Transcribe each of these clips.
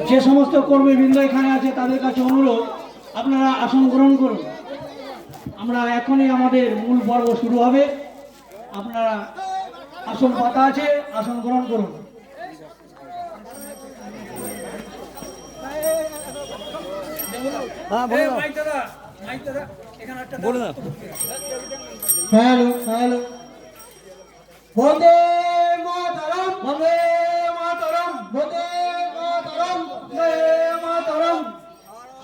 যে সমস্ত কর্মীবৃন্দ এখানে আছে তাদের কাছে অনুরোধ, আপনারা আসন গ্রহণ করুন। আমরা এখনই আমাদের মূল পর্ব শুরু হবে। আপনারা আসন পাতা আছে, আসন গ্রহণ করুন। হ্যালো হ্যালো, বন্দে মাতরম, বন্দে মাতরম, বন্দে মাতরম, বন্দে মাতরম।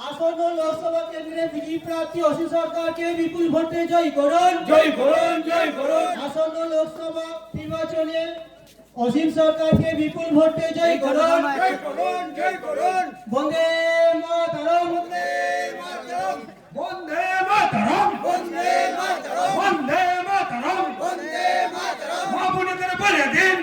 আসন্ন লোকসভা কেন্দ্রে বিজেপি প্রার্থী অসীম সরকারকে বিপুল ভোটে জয়ী করুন, জয় করুন, জয় করুন। আসন্ন লোকসভা নির্বাচনে অসীম সরকারকে বিপুল ভোটে জয়ী করুন, জয় করুন, জয় করুন। বন্দে মাতরম, বন্দে মাতরম, বন্দে মাতরম, বন্দে মাতরম, বন্দে মাতরম, বন্দে মাতরম। মা বোনেদের বলে দিন,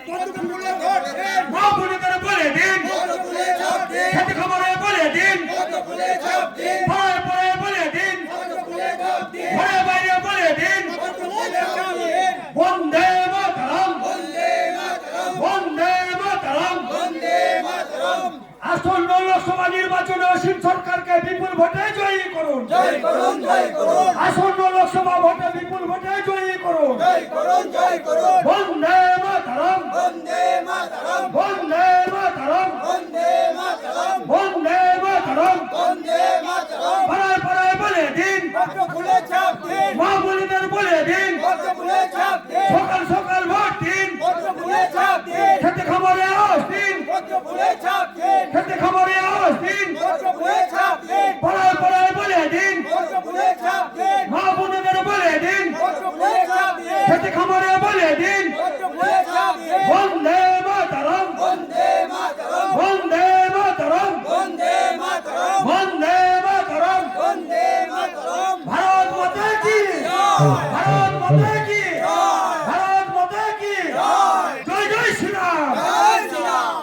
পদ্মফুলে ভোট দিন। মা বোনেদের বলে দিন, পদ্মফুলে ভোট দিন। খেতে খামারে বলে দিন, পদ্মফুলে ভোট দিন। পাড়ায় পাড়ায় বলে দিন, পদ্মফুলে ভোট দিন। ঘরে বাইরে বলে দিন, পদ্মফুলে ভোট দিন। বন্দে মাতরম, বন্দে মাতরম, বন্দে মাতরম, বন্দে মাতরম। আসন্ন লোকসভা নির্বাচনে অসীম সরকারকে বিপুল ভোটে জয়ী করুন, জয় করুন, জয় করুন। আসন্ন লোকসভা ভোটে বিপুল ভোটে জয়ী করুন, জয় করুন, জয় করুন। বন্দে মাতরম, বন্দে মাতরম, বন্দে মাতরম, বন্দে মাতরম, বন্দে মাতরম, বন্দে মাতরম। পাড়ায় পাড়ায় বলে দিন, পদ্মফুলে ছাপ দিন। মা বোনেদের বলে দিন, পদ্মফুলে ছাপ দিন। সকাল সকাল ভোট দিন, পদ্মফুলে ছাপ দিন। খেতে খামারে আওয়াজ দিন, পদ্মফুলে ছাপ দিন। খেতে খামারে আওয়াজ দিন, পদ্মফুলে ছাপ দিন। পাড়ায় পাড়ায় বলে দিন, পদ্মফুলে ছাপ দিন। মা বোনেদের বলে দিন, পদ্মফুলে ছাপ দিন। খেতে খামারে বলে দিন, পদ্মফুলে ছাপ দিন। বন্দে মাতরম, বন্দে মাতরম, বন্দে মাতরম, বন্দে মাতরম, বন্দে মাতরম, বন্দে মাতরম। ভারত মাতা কি জয়, ভারত মাতা কি জয়, ভারত মাতা কি জয়। জয় জয় শ্রীরাম, জয় শ্রীরাম।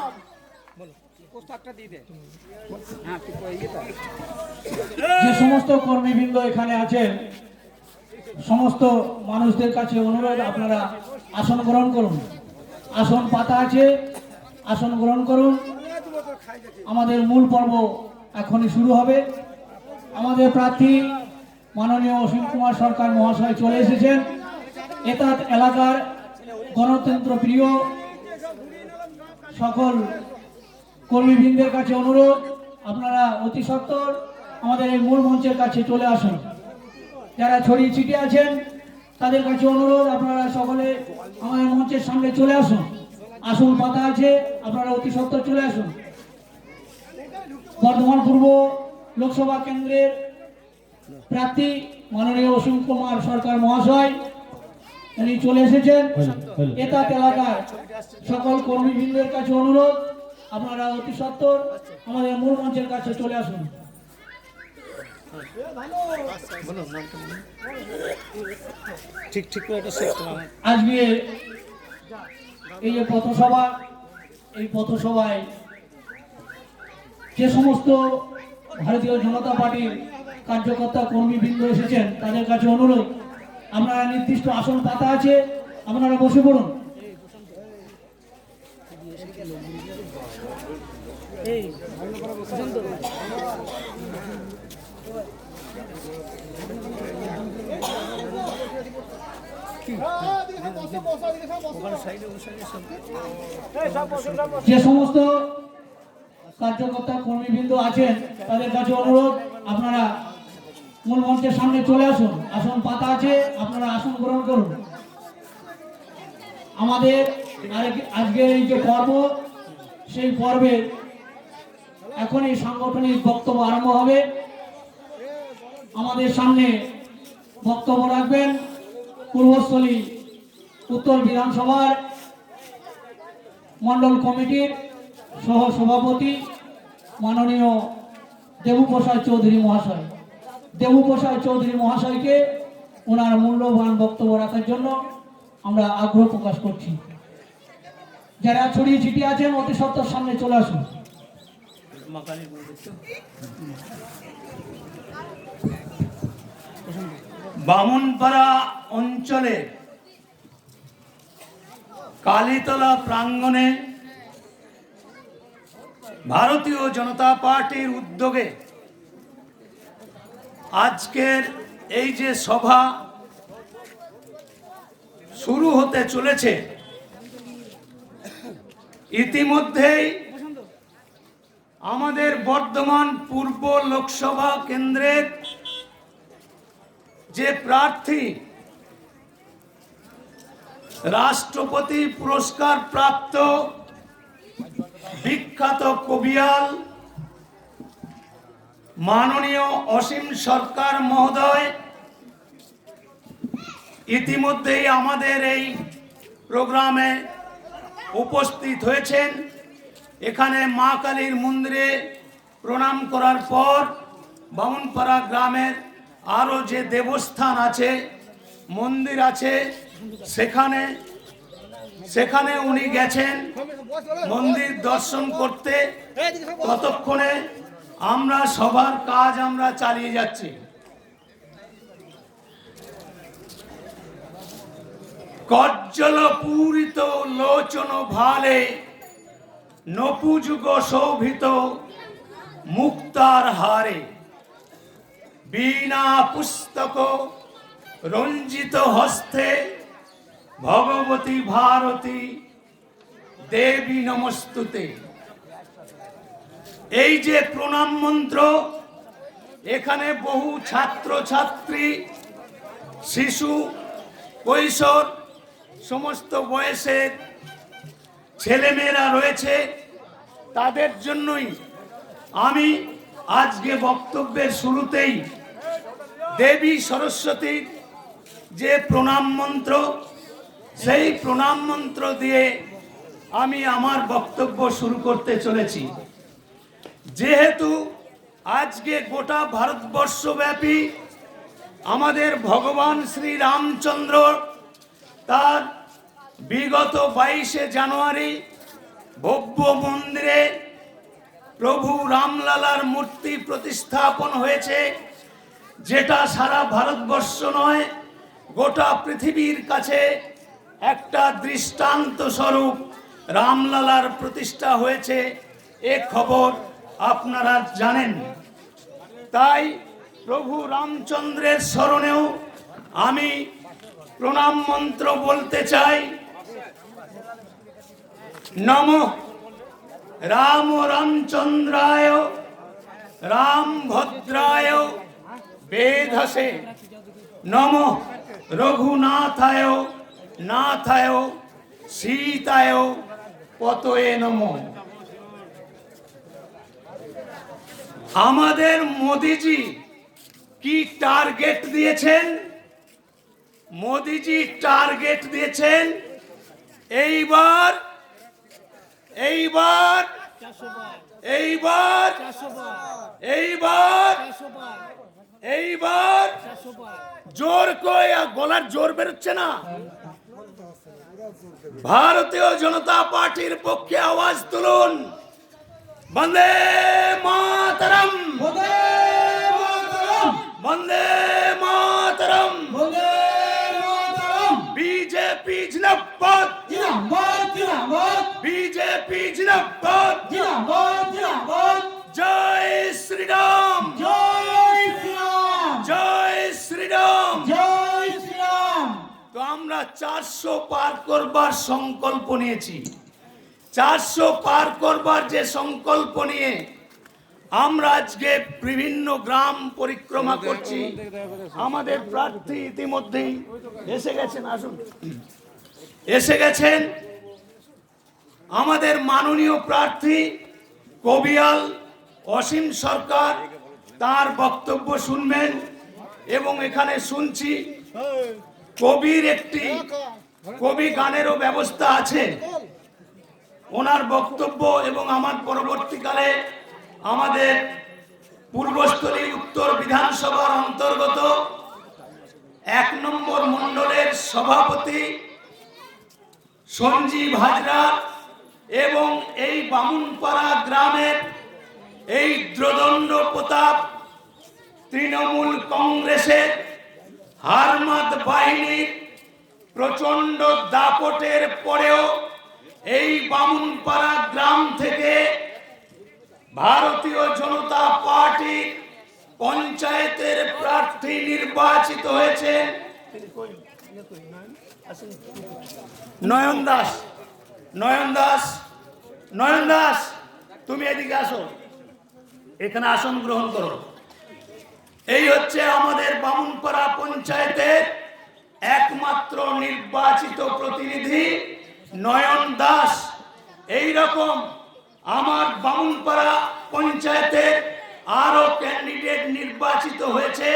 যে সমস্ত কর্মীবৃন্দ এখানে আছেন, সমস্ত মানুষদের কাছে অনুরোধ, আপনারা আসন গ্রহণ করুন। আসন পাতা আছে, আসন গ্রহণ করুন। আমাদের মূল পর্ব এখনই শুরু হবে। আমাদের প্রার্থী মাননীয় অসীম কুমার সরকার মহাশয় চলে এসেছেন। এতাত এলাকার গণতন্ত্র প্রিয় সকল কর্মীবৃন্দের কাছে অনুরোধ, আপনারা অতি সত্বর আমাদের এই মূল মঞ্চের কাছে চলে আসুন। যারা ছড়িয়ে ছিটিয়ে আছেন তাদের কাছে অনুরোধ, আপনারা সকলে আমাদের মঞ্চের সামনে চলে আসুন। আসন পাতা আছে, আপনারা অতি সত্বর চলে আসুন। বর্ধমান পূর্ব লোকসভা কেন্দ্রের প্রার্থী মাননীয় অসীম কুমার সরকার মহাশয় উনি চলে এসেছেন। এতাত এলাকার সকল কর্মীবৃন্দের কাছে অনুরোধ, আপনারা অতি সত্বর আমাদের মূল মঞ্চের কাছে চলে আসুন। ঠিক ঠিক আজকে এই যে পথসভা, এই পথসভায় যে সমস্ত ভারতীয় জনতা পার্টির কার্যকর্তা কর্মীবৃন্দ এসেছেন তাদের কাছে অনুরোধ, আপনারা নির্দিষ্ট আসন পাতা আছে, আপনারা বসে পড়ুন। যে সমস্ত কার্যকর্তা কর্মীবৃন্দ আছেন তাদের কাছে অনুরোধ, আপনারা মূল মঞ্চের সামনে চলে আসুন। আসন পাতা আছে, আপনারা আসন গ্রহণ করুন। আমাদের আজকের এই যে পর্ব, সেই পর্বে এখনই সাংগঠনিক বক্তব্য আরম্ভ হবে। আমাদের সামনে বক্তব্য রাখবেন পূর্বস্থলী উত্তর বিধানসভার মণ্ডল কমিটির সহ সভাপতি মাননীয় দেবপ্রসাদ চৌধুরী মহাশয়। দেবপ্রসাদ চৌধুরী মহাশয়কে ওনার মূল্যবান বক্তব্য রাখার জন্য আমরা আগ্রহ প্রকাশ করছি। যারা ছড়িয়ে ছিটিয়ে আছেন অতি সত্বর সামনে চলে আসুন। বামুনপাড়া অঞ্চলে কালীতলা প্রাঙ্গণে ভারতীয় জনতা পার্টির উদ্যোগে আজকের এই যে সভা শুরু হতে চলেছে, ইতিমধ্যেই আমাদের বর্ধমান পূর্ব লোকসভা কেন্দ্রের যে প্রার্থী, রাষ্ট্রপতি পুরস্কার প্রাপ্ত বিখ্যাত কবিয়াল মাননীয় অসীম সরকার মহোদয় ইতিমধ্যেই আমাদের এই প্রোগ্রামে উপস্থিত হয়েছেন। এখানে মা কালীর মন্দিরে প্রণাম করার পর বামুনপাড়া গ্রামের আরও যে দেবস্থান আছে, মন্দির আছে, সেখানে উনি গেছেন মন্দির দর্শন করতে। ততক্ষণে আমরা সবার কাজ আমরা চালিয়ে যাচ্ছি। কজ্জল পূরিত লোচন ভালে নপুযুগ শোভিত মুক্তার হারে বীণা পুস্তক রঞ্জিত হস্তে ভগবতী ভারতী দেবী নমস্তুতে। এই যে প্রণাম মন্ত্র, এখানে বহু ছাত্র ছাত্রী, শিশু, কৈশোর, সমস্ত বয়সের ছেলেমেয়েরা রয়েছে। তাদের জন্যই আমি আজকে বক্তব্যের শুরুতেই দেবী সরস্বতীর যে প্রণাম মন্ত্র, সেই প্রণাম মন্ত্র দিয়ে আমি আমার বক্তব্য শুরু করতে চলেছি। যেহেতু আজকে গোটা ভারতবর্ষব্যাপী আমাদের ভগবান শ্রী রামচন্দ্র তার বিগত 22শে জানুয়ারি ভব্য মন্দিরে প্রভু রামলালার মূর্তি প্রতিস্থাপন হয়েছে, যেটা সারা ভারতবর্ষ নয় গোটা পৃথিবীর কাছে একটা দৃষ্টান্ত স্বরূপ রামলালার প্রতিষ্ঠা হয়েছে, এ খবর আপনারা জানেন। তাই প্রভু রামচন্দ্রের স্মরণেও আমি প্রণাম মন্ত্র বলতে চাই। নমঃ রাম রামচন্দ্রায় রামভদ্রায় বেধসে নমঃ রঘুনাথায় নাথায় সীতায় পতয়ে নমঃ। আমাদের মোদিজি কি টার্গেট দিয়েছেন? মোদিজি টার্গেট দিয়েছেন এইবার এইবার এইবার এইবার এইবার জোর কই, গলার জোর বেরোচ্ছে না। ভারতীয় জনতা পার্টির পক্ষে আওয়াজ তুলুন, বন্দে মাতরম, বন্দে মাতরম, বন্দে মাতরম, বন্দে মাতরম। বিজেপি জিন্দাবাদ, জিন্দাবাদ, জিন্দাবাদ, বিজেপি জিন্দাবাদ, জিন্দাবাদ, জিন্দাবাদ। জয় শ্রীরাম, জয় শ্রীরাম, জয় শ্রীরাম। জয় শ্রীরাম। তো আমরা 400 পার করবার সংকল্প নিয়েছি। 400 পার করবার যে সংকল্প নিয়ে আমরা আজকে বিভিন্ন গ্রাম পরিক্রমা করছি। আমাদের প্রার্থী ইতিমধ্যেই এসে গেছেন, আসুন, এসে গেছেন। আমাদের মাননীয় প্রার্থী কবিয়াল অসীম সরকার তার বক্তব্য শুনবেন। এবং এখানে শুনছি কবির একটি কবি গানেরও ব্যবস্থা আছে। ওনার বক্তব্য এবং আমার পরবর্তীকালে আমাদের পূর্বস্থলী উত্তর বিধানসভার অন্তর্গত 1 নম্বর মণ্ডলের সভাপতি সঞ্জীব হাজরা এবং এই বামুনপাড়া গ্রামের এই দ্রদণ্ড প্রতাপ তৃণমূল কংগ্রেসের হারমাত বাহিনীর প্রচন্ড দাপটের পরেও এই বামুনপাড়া গ্রাম থেকে ভারতীয় জনতা পার্টি পঞ্চায়েতের প্রার্থী নির্বাচিত হয়েছেন নয়ন দাস। নয়ন দাস, নয়ন দাস, তুমি এদিকে আসো, এখানে আসন গ্রহণ করো। এই হচ্ছে আমাদের বামুনপাড়া পঞ্চায়েতের একমাত্র নির্বাচিত প্রতিনিধি নয়ন দাস। এই রকম আমার বামুনপাড়া পঞ্চায়েতের আরো ক্যান্ডিডেট নির্বাচিত হয়েছে,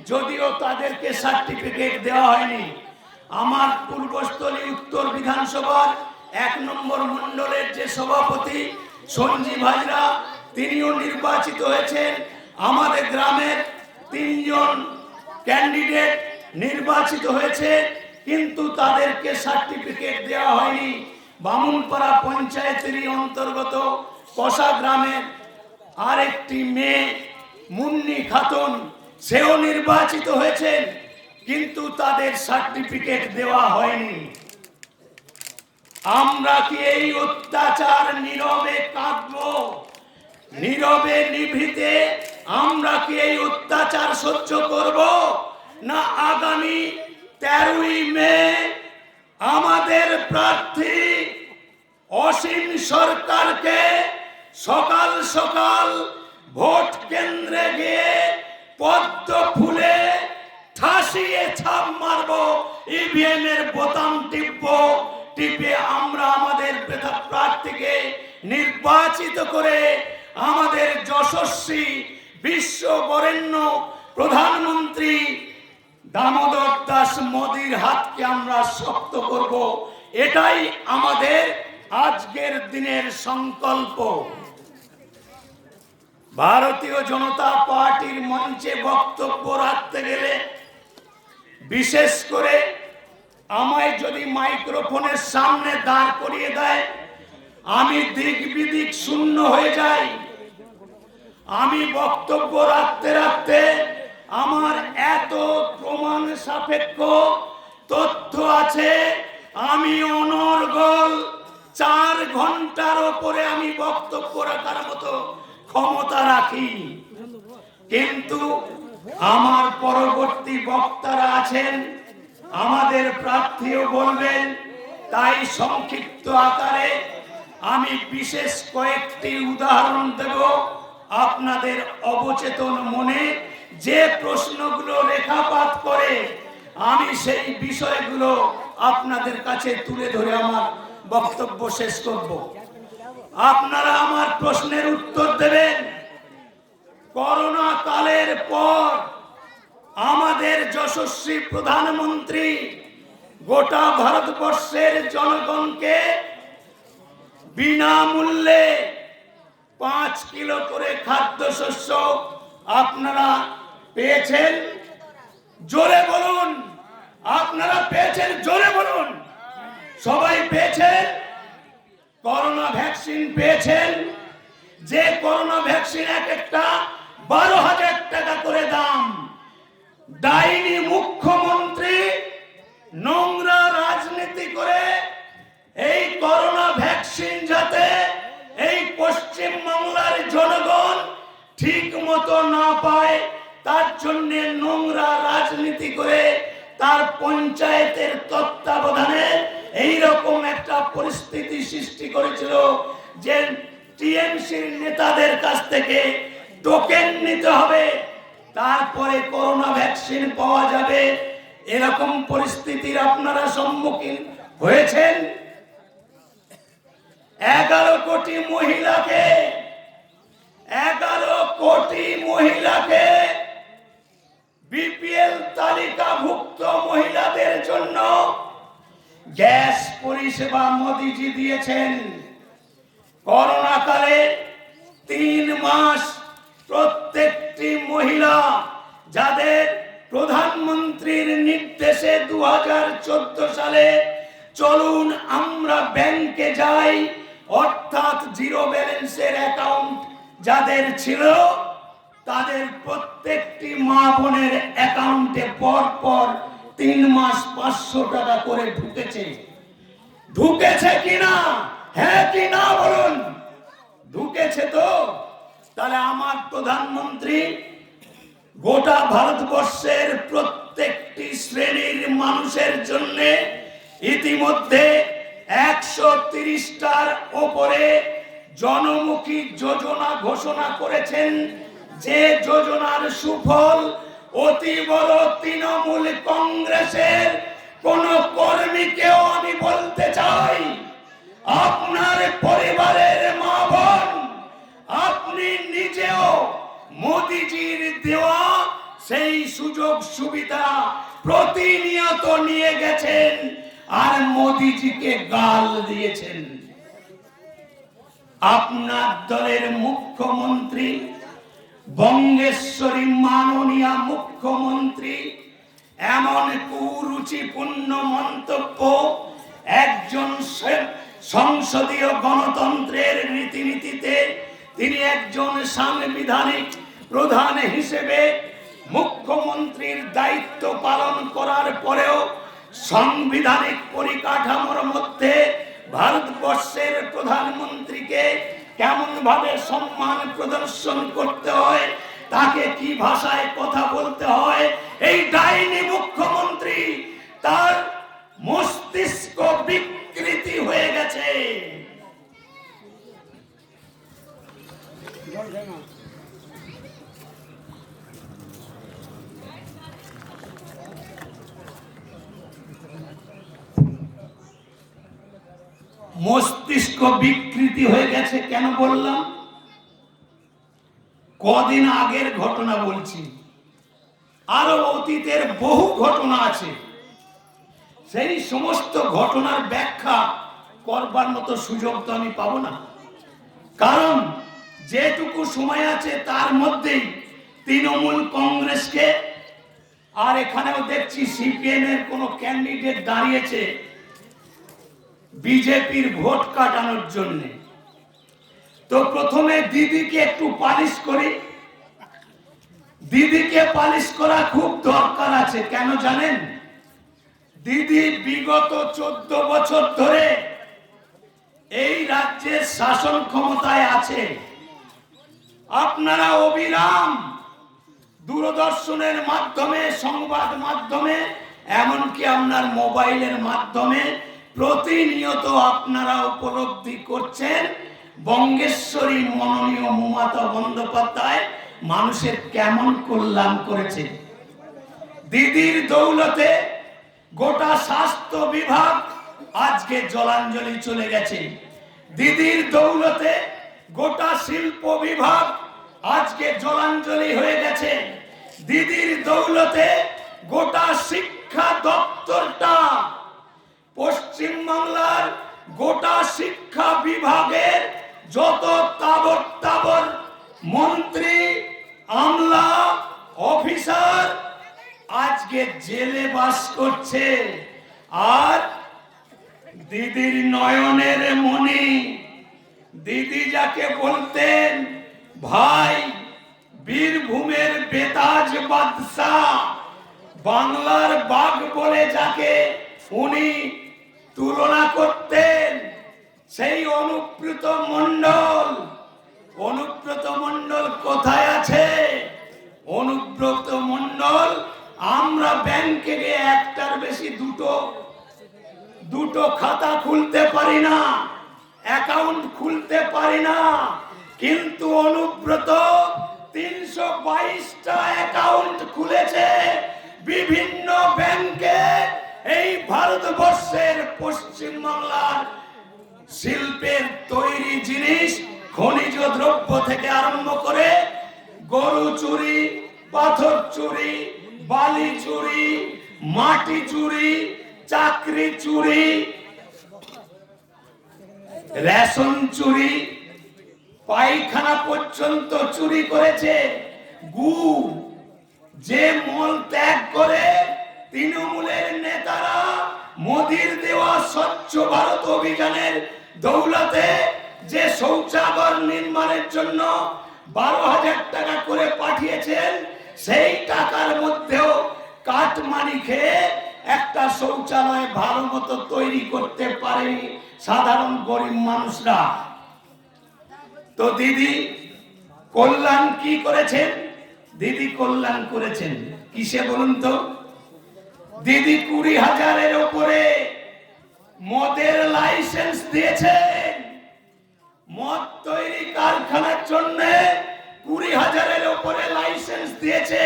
যদিও তাদেরকে সার্টিফিকেট দেওয়া হয়নি। আমার পূর্বস্থলী উত্তর বিধানসভার 1 নম্বর মণ্ডলের যে সভাপতি সঞ্জীব হাজরা, তিনিও নির্বাচিত হয়েছেন। আমাদের গ্রামের 3 জন ক্যান্ডিডেট নির্বাচিত হয়েছে, কিন্তু তাদেরকে সার্টিফিকেট দেওয়া হয়নি। বামুনপাড়া পঞ্চায়েতেরই অন্তর্গত কষা গ্রামের আরেকটি মেয়ে মুন্নি খাতুন, সেও নির্বাচিত হয়েছেন, কিন্তু তাদের সার্টিফিকেট দেওয়া হয়নি। আমরা কি এই অত্যাচার নীরবে কাঁদবো? নীরবে নিভৃতে আমরা কি এই অত্যাচার সহ্য করব? না আগামী 13ই মে আমাদের প্রার্থী অসীম সরকারকে সকাল সকাল ভোট কেন্দ্রে গিয়ে পদ্ম ফুলে ঠাসিয়ে ছাপ মারবো, ইভিএম এর বোতাম টিপে আমরা আমাদের প্রার্থীকে নির্বাচিত করে আমাদের যশস্বী বিশ্ব বরেণ্য প্রধানমন্ত্রী দামোদর দাস মোদির হাতকে আমরা শক্ত করব। এটাই আমাদের আজকের দিনের সংকল্প। ভারতীয় জনতা পার্টির মঞ্চে বক্তব্য রাখতে গেলে, বিশেষ করে আমায় যদি মাইক্রোফোনের সামনে দাঁড় করিয়ে দেয়, আমি দিক বিদিক শূন্য হয়ে যাই। আমি বক্তব্য রাখতে রাখতে আমার এত প্রমাণ সাপেক্ষ তথ্য আছে, আমি অনর্গল 4 ঘন্টার ওপরে আমি বক্তব্য রাখার মতো ক্ষমতা রাখি। কিন্তু আমার পরবর্তী বক্তারা আছেন, আমাদের প্রার্থীও বলবেন, তাই সংক্ষিপ্ত আকারে আমি বিশেষ কয়েকটি উদাহরণ দেব। আপনাদের অবচেতন মনে যে প্রশ্নগুলো রেখাপাত করে আমি সেই বিষয়গুলো আপনাদের কাছে তুলে ধরে আমার বক্তব্য শেষ করব। আপনারা আমার প্রশ্নের উত্তর দেবেন। করোনা কালের পর আমাদের যশস্বী প্রধানমন্ত্রী গোটা ভারতবর্ষের জনগণকে বিনামূল্যে 5 কিলো করে খাদ্যশস্য আপনারা পেয়েছেন। জোরে বলুন, আপনারা পেয়েছেন, জোরে বলুন। সবাই পেয়েছেন। করোনা ভ্যাকসিন পেয়েছেন, যে করোনা ভ্যাকসিন এক একটা 12,000 টাকা করে দাম। ডাইনি মুখ্যমন্ত্রী নোংরা রাজনীতি করে এই করোনা ভ্যাকসিন যাতে এই পশ্চিম বাংলার জনগণ ঠিক মতো না পায়, তার জন্য নোংরা রাজনীতি করে তার পঞ্চায়েতের তত্ত্বাবধানে এইরকম একটা পরিস্থিতি সৃষ্টি করেছিল যে টিএমসির নেতাদের কাছ থেকে টোকেন নিতে হবে, তারপরে করোনা ভ্যাকসিন পাওয়া যাবে। এরকম পরিস্থিতির আপনারা সম্মুখীন হয়েছেন। 11 কোটি মহিলাকে বিপিএল তালিকাভুক্ত মহিলাদের জন্য গ্যাস পরিষেবা মোদিজি দিয়েছেন। করোনা কালে 3 মাস প্রত্যেকটি মহিলা, যাদের প্রধানমন্ত্রীর নির্দেশে 2014 সালে চলুন আমরা ব্যাংকে যাই, অর্থাৎ জিরো ব্যালেন্সের অ্যাকাউন্ট যাদের ছিল, তাদের প্রত্যেকটি মা বোনের অ্যাকাউন্টে পর 3 মাস 500 টাকা করে ঢুকেছে কিনা? হ্যাঁ কি না বলুন। ঢুকেছে তো? তাহলে আমার প্রধানমন্ত্রী গোটা ভারতবর্ষের প্রত্যেকটি শ্রেণীর মানুষের জন্য ইতিমধ্যে 130টার ওপরে জনমুখী যোজনা ঘোষণা করেছেন। যে যোজনার সুফল অতি বড় তৃণমূল কংগ্রেসের কোন কর্মীকেও আমি বলতে চাই, আপনার পরিবারের মা বোন, আপনি নিজেও মোদিজির দেওয়া সেই সুযোগ সুবিধা প্রতিনিয়ত নিয়ে গেছেন আর মোদিজিকে গাল দিয়েছেন। আপনার দলের মুখ্যমন্ত্রী, বঙ্গেশ্বরী মাননীয় মুখ্যমন্ত্রী এমন কুরুচিপূর্ণ মন্তব্য একজন সংসদীয় গণতন্ত্রের রীতিনীতিতে তিনি একজন সাংবিধানিক প্রধান হিসেবে মুখ্যমন্ত্রীর দায়িত্ব পালন করার পরেও সাংবিধানিক পরিকাঠামোর মধ্যে ভারতবর্ষের প্রধানমন্ত্রীকে কেমন ভাবে সম্মান প্রদর্শন করতে হয়, তাকে কি ভাষায় কথা বলতে হয়, এই ডাইনি মুখ্যমন্ত্রী তার মস্তিষ্ক বিকৃতি হয়ে গেছে। মস্তিষ্ক বিকৃতি হয়ে গেছে কেন বললাম? কদিন আগের ঘটনা বলছি, আরো অতীতের বহু ঘটনা আছে। সেই সমস্ত ঘটনার ব্যাখ্যা করবার মতো সুযোগ তো আমি পাবো না, কারণ যেটুকু সময় আছে তার মধ্যেই তৃণমূল কংগ্রেসকে, আর এখানেও দেখছি সিপিএম এর কোন ক্যান্ডিডেট দাঁড়িয়েছে বিজেপির ভোট কাটানোর জন্য। তো প্রথমে দিদিকে একটু পালিশ করি। দিদিকে পালিশ করা খুব দরকার আছে। কেন জানেন? দিদি বিগত 14 বছর ধরে এই রাজ্যের শাসন ক্ষমতায় আছে। আপনারা অবিরাম দূরদর্শনের মাধ্যমে, সংবাদ মাধ্যমে, এমনকি আপনার মোবাইলের মাধ্যমে প্রতিনিয়ত আপনারা উপলব্ধি করছেন বঙ্গেশ্বরী মাননীয় মমতা বন্দ্যোপাধ্যায় মানুষের কেমন কল্যাণ করেছে। দিদির দৌলতে গোটা স্বাস্থ্য বিভাগ আজকে জলাঞ্জলি চলে গেছে। দিদির দৌলতে গোটা শিল্প বিভাগ আজকে জলাঞ্জলি হয়ে গেছে। দিদির দৌলতে গোটা শিক্ষা দপ্তরটা, পশ্চিম বাংলার গোটা শিক্ষা বিভাগের যত তাবর তাবর মন্ত্রী, আমলা, অফিসার আজকে জেলে বাস করছে। আর দিদির নয়নের মণি, দিদি যাকে বলতেন ভাই, বীরভূমের বেতাজ বাদশাহ, বাংলার বাঘ বলে যাকে উনি তুলনা করতেন, সেই অনুব্রত মণ্ডল। অনুব্রত মণ্ডল কোথায় আছে? অনুব্রত মণ্ডল, আমরা ব্যাংকে গিয়ে একটার বেশি দুটো খাতা খুলতে পারি না, অ্যাকাউন্ট খুলতে পারি না, কিন্তু অনুব্রত 322টা অ্যাকাউন্ট খুলেছে বিভিন্ন ব্যাংকে। এই ভারতবর্ষের পশ্চিম বাংলার শিল্পের তৈরি জিনিস, খনিজ দ্রব্য থেকে আরম্ভ করে গরু চুরি, পাথর চুরি, বালি চুরি, মাটি চুরি, চাকরি চুরি, রেশন চুরি, পায়খানা পর্যন্ত চুরি করেছে। গু যে মল ত্যাগ করে তৃণমূলের নেতারা মোদির দেওয়া স্বচ্ছ ভারত অভিযানের দৌলতে যে শৌচাগার নির্মাণের জন্য 12,000 টাকা করে পাঠিয়েছেন, সেই টাকার মধ্যেও কাটমানি খেয়ে একটা শৌচালয় ভালো মতো তৈরি করতে পারেনি সাধারণ গরিব মানুষরা। তো দিদি কল্যাণ কি করেছেন? দিদি কল্যাণ করেছেন কিসে বলুন তো? দিদি 20,000-এর উপরে মদের লাইসেন্স দিয়েছেন। মদ তৈরি কারখানার জন্য 20,000-এর উপরে লাইসেন্স দিয়েছে।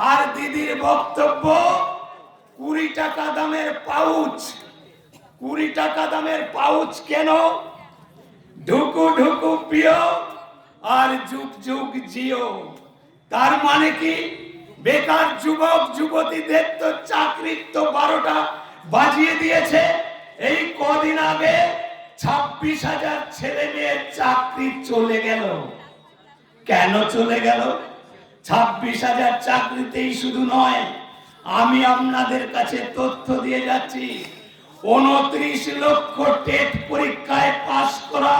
আর দিদির বক্তব্য 20 টাকা দামের পাউচ। 20 টাকা দামের পাউচ কেন? ঢুকু ঢুকু পিও আর যুগ যুগ জিও। তার মানে কি? বেকার যুবক যুবতীদের তো চাকরির তো 12টা বাজিয়ে দিয়েছে। এই কদিন আগে 26,000 ছেলে মেয়ের চাকরি চলে গেল। কেন চলে গেল? 26,000 চাকরিতেই শুধু নয়, আমি আপনাদের কাছে তথ্য দিয়ে যাচ্ছি, 29 লক্ষ টেট পরীক্ষায় পাশ করা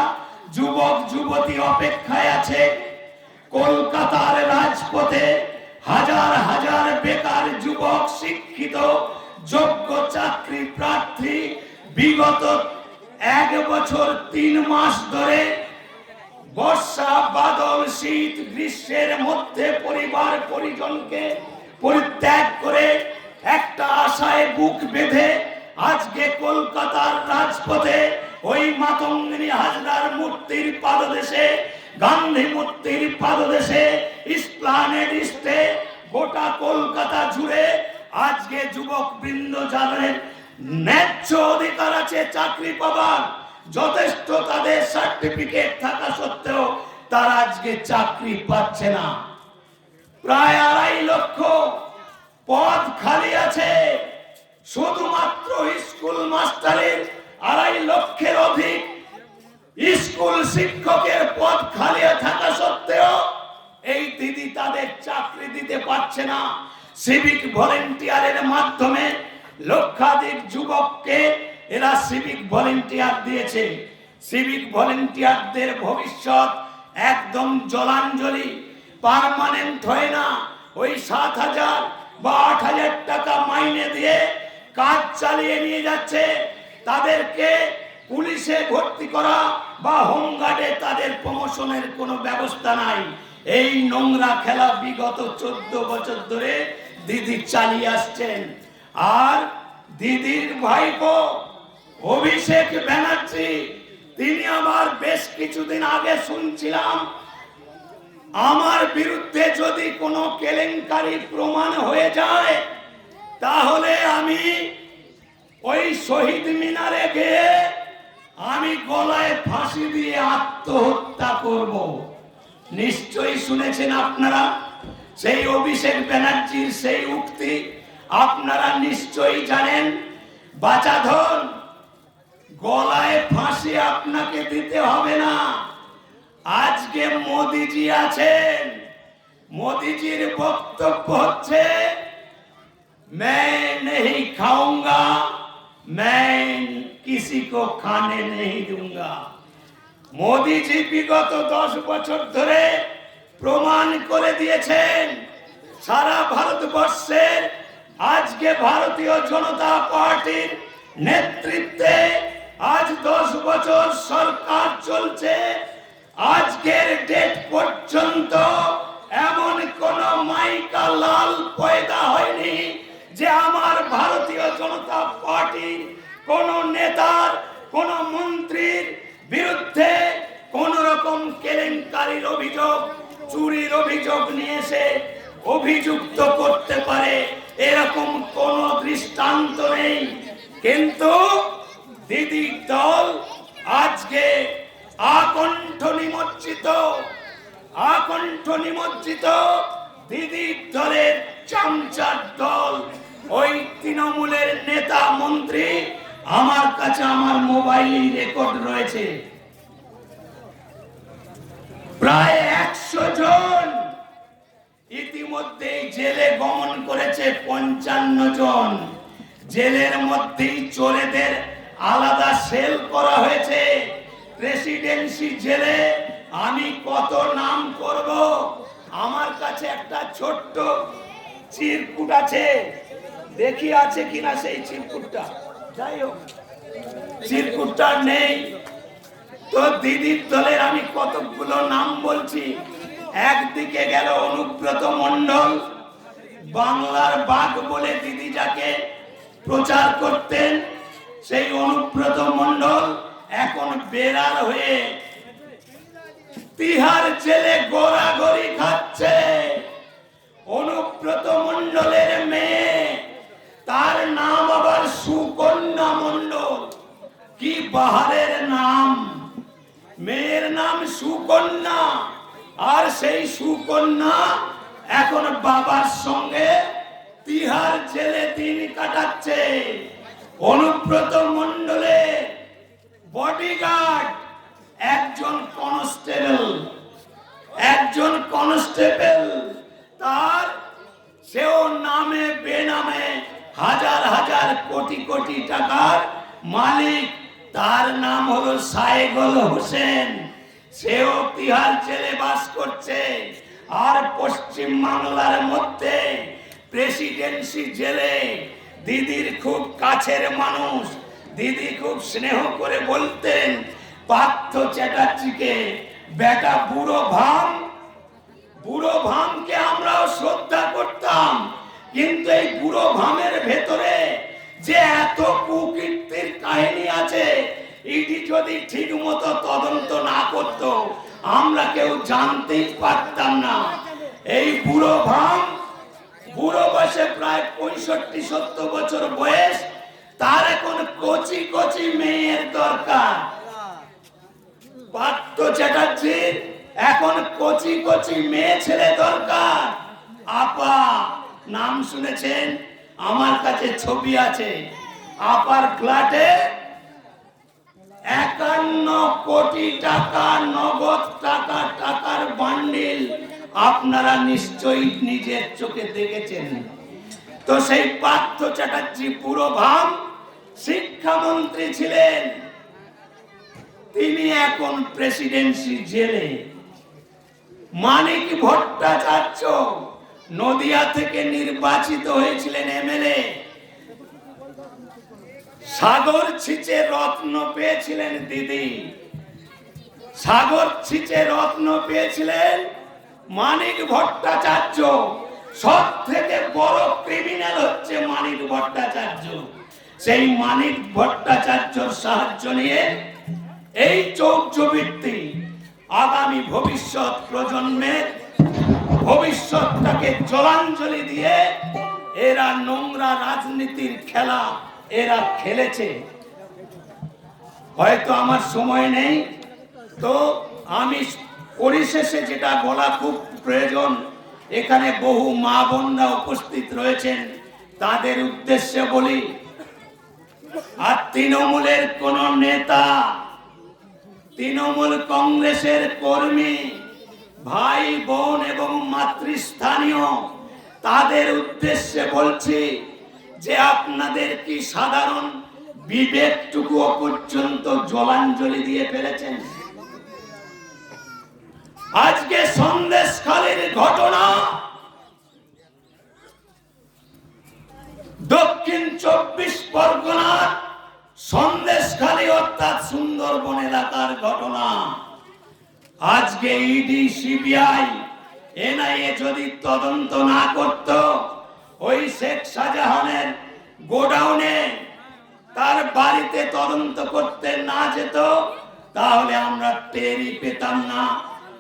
যুবক যুবতী অপেক্ষায় আছে। কলকাতার রাজপথে হাজার হাজার বেকার যুবক শিক্ষিত যোগ্য চাকরি প্রার্থী বিগত 1 বছর 3 মাস ধরে বর্ষা বাদল শীত গ্রীষ্মের মধ্যে পরিবার পরিজনকে পরিত্যাগ করে একটা আশায় বুক বেঁধে আজকে কলকাতার রাজপথে ওই মাতঙ্গিনী হাজরার মূর্তির পাদদেশে, গান্ধী মূর্তির পাদদেশে, এসপ্ল্যানেড স্টে গোটা কলকাতা জুড়ে আজকে যুবক বৃন্দ যাদের ন্যায্য অধিকার আছে চাকরি পাবার, যথেষ্ট তাদের সার্টিফিকেট থাকা সত্ত্বেও তারা আজকে চাকরি পাচ্ছে না। প্রায় 2.5 লক্ষ পদ খালি আছে। শুধুমাত্র স্কুল মাস্টারের 2.5 লক্ষের অধিক স্কুল শিক্ষকের পদ খালি থাকা সত্ত্বেও এই দিদি তাদের চাকরি দিতে পারছে না। সিভিক ভলেন্টিয়ারের মাধ্যমে লক্ষাধিক যুবককে এরা সিভিক ভলেন্টিয়ার দিয়েছে। সিভিক ভলেন্টিয়ারদের ভবিষ্যৎ একদম জলাঞ্জলি, পার্মানেন্ট হয় না। ওই 7,000 বা 8,000 টাকা মাইনে দিয়ে কাজ চালিয়ে নিয়ে যাচ্ছে। তাদেরকে পুলিশে ভর্তি করা বা হোমগার্ডে তাদের প্রমোশনের কোনো ব্যবস্থা নাই। এই নোংরা খেলা বিগত 14 বছর ধরে দিদি চালিয়ে আসছেন। আর দিদির ভাইপো অভিষেক ব্যানার্জি, তিনি আমার বেশ কিছুদিন আগে শুনছিলাম আমার বিরুদ্ধে যদি কোনো কেলেঙ্কারি প্রমাণ হয়ে যায় তাহলে আমি ওই শহীদ মিনারে গিয়ে আমি গলায় ফাঁসি দিয়ে আত্মহত্যা করব। নিশ্চয়ই শুনেছেন আপনারা সেই অভিষেক ব্যানার্জির সেই উক্তি, আপনারা নিশ্চয়ই জানেন। বাচাধন, গলায় ফাঁসি আপনাকে দিতে হবে না। আজকে মোদিজি আছেন, মোদিজির বক্তব্য হচ্ছে मैं नहीं खाऊंगा, मैं किसी को खाने नहीं दूंगा। মোদিজি বিগত 10 বছর ধরে প্রমাণ করে দিয়েছেন সারা ভারতবর্ষের আজকে ভারতীয় জনতা পার্টির নেতৃত্বে আজ 10 বছর সরকার চলছে। আজকের ডেট পর্যন্ত এমন কোন মাইকা লাল পয়দা হয়নি যে আমার ভারতীয় জনতা পার্টির কোন নেতার কোন মন্ত্রীর বিরুদ্ধে কোন রকম কেলেঙ্কারির অভিযোগ, চুরির অভিযোগ নিয়ে এসে অভিযুক্ত করতে পারে, এরকম কোন দৃষ্টান্ত নেই। কিন্তু দিদির দল আজকে আকণ্ঠ নিমজ্জিত দিদির দলের চামচার দল, ওই তৃণমূলের নেতা মন্ত্রী, আমার কাছে আমার মোবাইলে রেকর্ড রয়েছে, প্রায় 100 জন ইতিমধ্যে জেলে গমন করেছে। 55 জন জেলের মধ্যেই চোরেদের আলাদা সেল করা হয়েছে। প্রেসিডেন্সি জেলে আমি কত নাম করব, আমার কাছে একটা ছোট্ট চিরকুট আছে, দেখি আছে কিনা সেই চিরকুটটা। যাই হোক, চিরকুটটা নেই তো দিদির দলের আমি কতগুলো নাম বলছি। একদিকে গেল অনুব্রত মণ্ডল, বাংলার বাঘ বলে দিদি যাকে প্রচার করতেন, সেই অনুব্রত মণ্ডল এখন বেরার হয়ে তিহার জেলে গোড়াগড়ি খাচ্ছে। অনুব্রত মণ্ডলের মেয়ে, তার নাম আবার সুকন্যা মণ্ডল। কি বাহারের নাম! মেয়ের নাম সুকন্যা, আর সেই সুকন্যা এখন বাবার সঙ্গে তিহার জেলে দিন কাটাচ্ছে। অনুব্রত মণ্ডলের বডিগার্ড একজন কনস্টেবল, তার সেও নামে বেনামে হাজার হাজার কোটি কোটি টাকার মালিক। তার নাম হলো সাইগুল হোসেন, সেও তিহার জেলে বাস করছে। আর পশ্চিম বাংলার মধ্যে প্রেসিডেন্সি জেলে দিদির খুব কাছের মানুষ, দিদি খুব স্নেহ করে বলতেন পার্থ চ্যাটার্জিকে, বেটা বুড়ো ভামকে আমরাও শ্রদ্ধা করতাম, কিন্তু এই বুড়ো ভামের ভেতরে যে এত কুকীর্তির কাহিনী আছে, ইডি যদি ঠিক মতো তদন্ত না করত আমরা কেউ জানতেই পারতাম না। এই বুড়ো বয়সে প্রায় 65-70 বছর বয়স, তার এখন কচি কচি মেয়ের দরকার। পার্থ চ্যাটার্জির এখন কচি কচি মেয়ে ছেলে দরকার। আপা নাম শুনেছেন? আমার কাছে ছবি আছে। আপার ফ্ল্যাটে 51 কোটি টাকা নগদ টাকার বান্ডিল আপনারা নিশ্চয়ই নিজের চোখে দেখেছেন। তো সেই পার্থ চ্যাটার্জি পুরো ভাম শিক্ষামন্ত্রী ছিলেন, তিনি এখন প্রেসিডেন্সি জেলে। মানিক ভট্টাচার্য নদিয়া থেকে নির্বাচিত হয়েছিলেন এমএলএ, সাগর ছিচে রত্ন পেয়েছিলেন দিদি, সাগর ছিচে রত্ন পেয়েছিলেন মানিক ভট্টাচার্য। সব থেকে বড় ক্রিমিনাল হচ্ছে মানিক ভট্টাচার্য। সেই মানিক ভট্টাচার্যর সাহায্য নিয়ে এই চৌর্যবৃত্তি আগামী ভবিষ্যৎ প্রজন্মের ভবিষ্যৎটাকে জলাঞ্জলি দিয়ে এরা নোংরা রাজনীতির খেলা এরা খেলেছে। হয়তো আমার সময় নেই, তো আমি পরিশেষে যেটা বলা খুব প্রয়োজন, এখানে বহু মা বোনরা উপস্থিত রয়েছেন, তাদের উদ্দেশ্যে বলি, আর তৃণমূলের কোন নেতা, তৃণমূল কংগ্রেসের কর্মী, ভাই বোন এবং মাতৃস্থানীয়, তাদের উদ্দেশ্যে বলছি যে আপনাদের কি সাধারণ বিবেকটুকু পর্যন্ত জলাঞ্জলি দিয়ে ফেলেছেন? আজকে সন্দেশখালীর ঘটনা, দক্ষিণ 24 পরগনার সন্দেশখালী অর্থাৎ সুন্দরবন এলাকার ঘটনা। আজকে ইডি, সিবিআই, এনআইএ যদি তদন্ত না করত, ওই শেখ শাহজাহানের গোডাউনে তার বাড়িতে তদন্ত করতে না যেত, তাহলে আমরা টেরই পেতাম না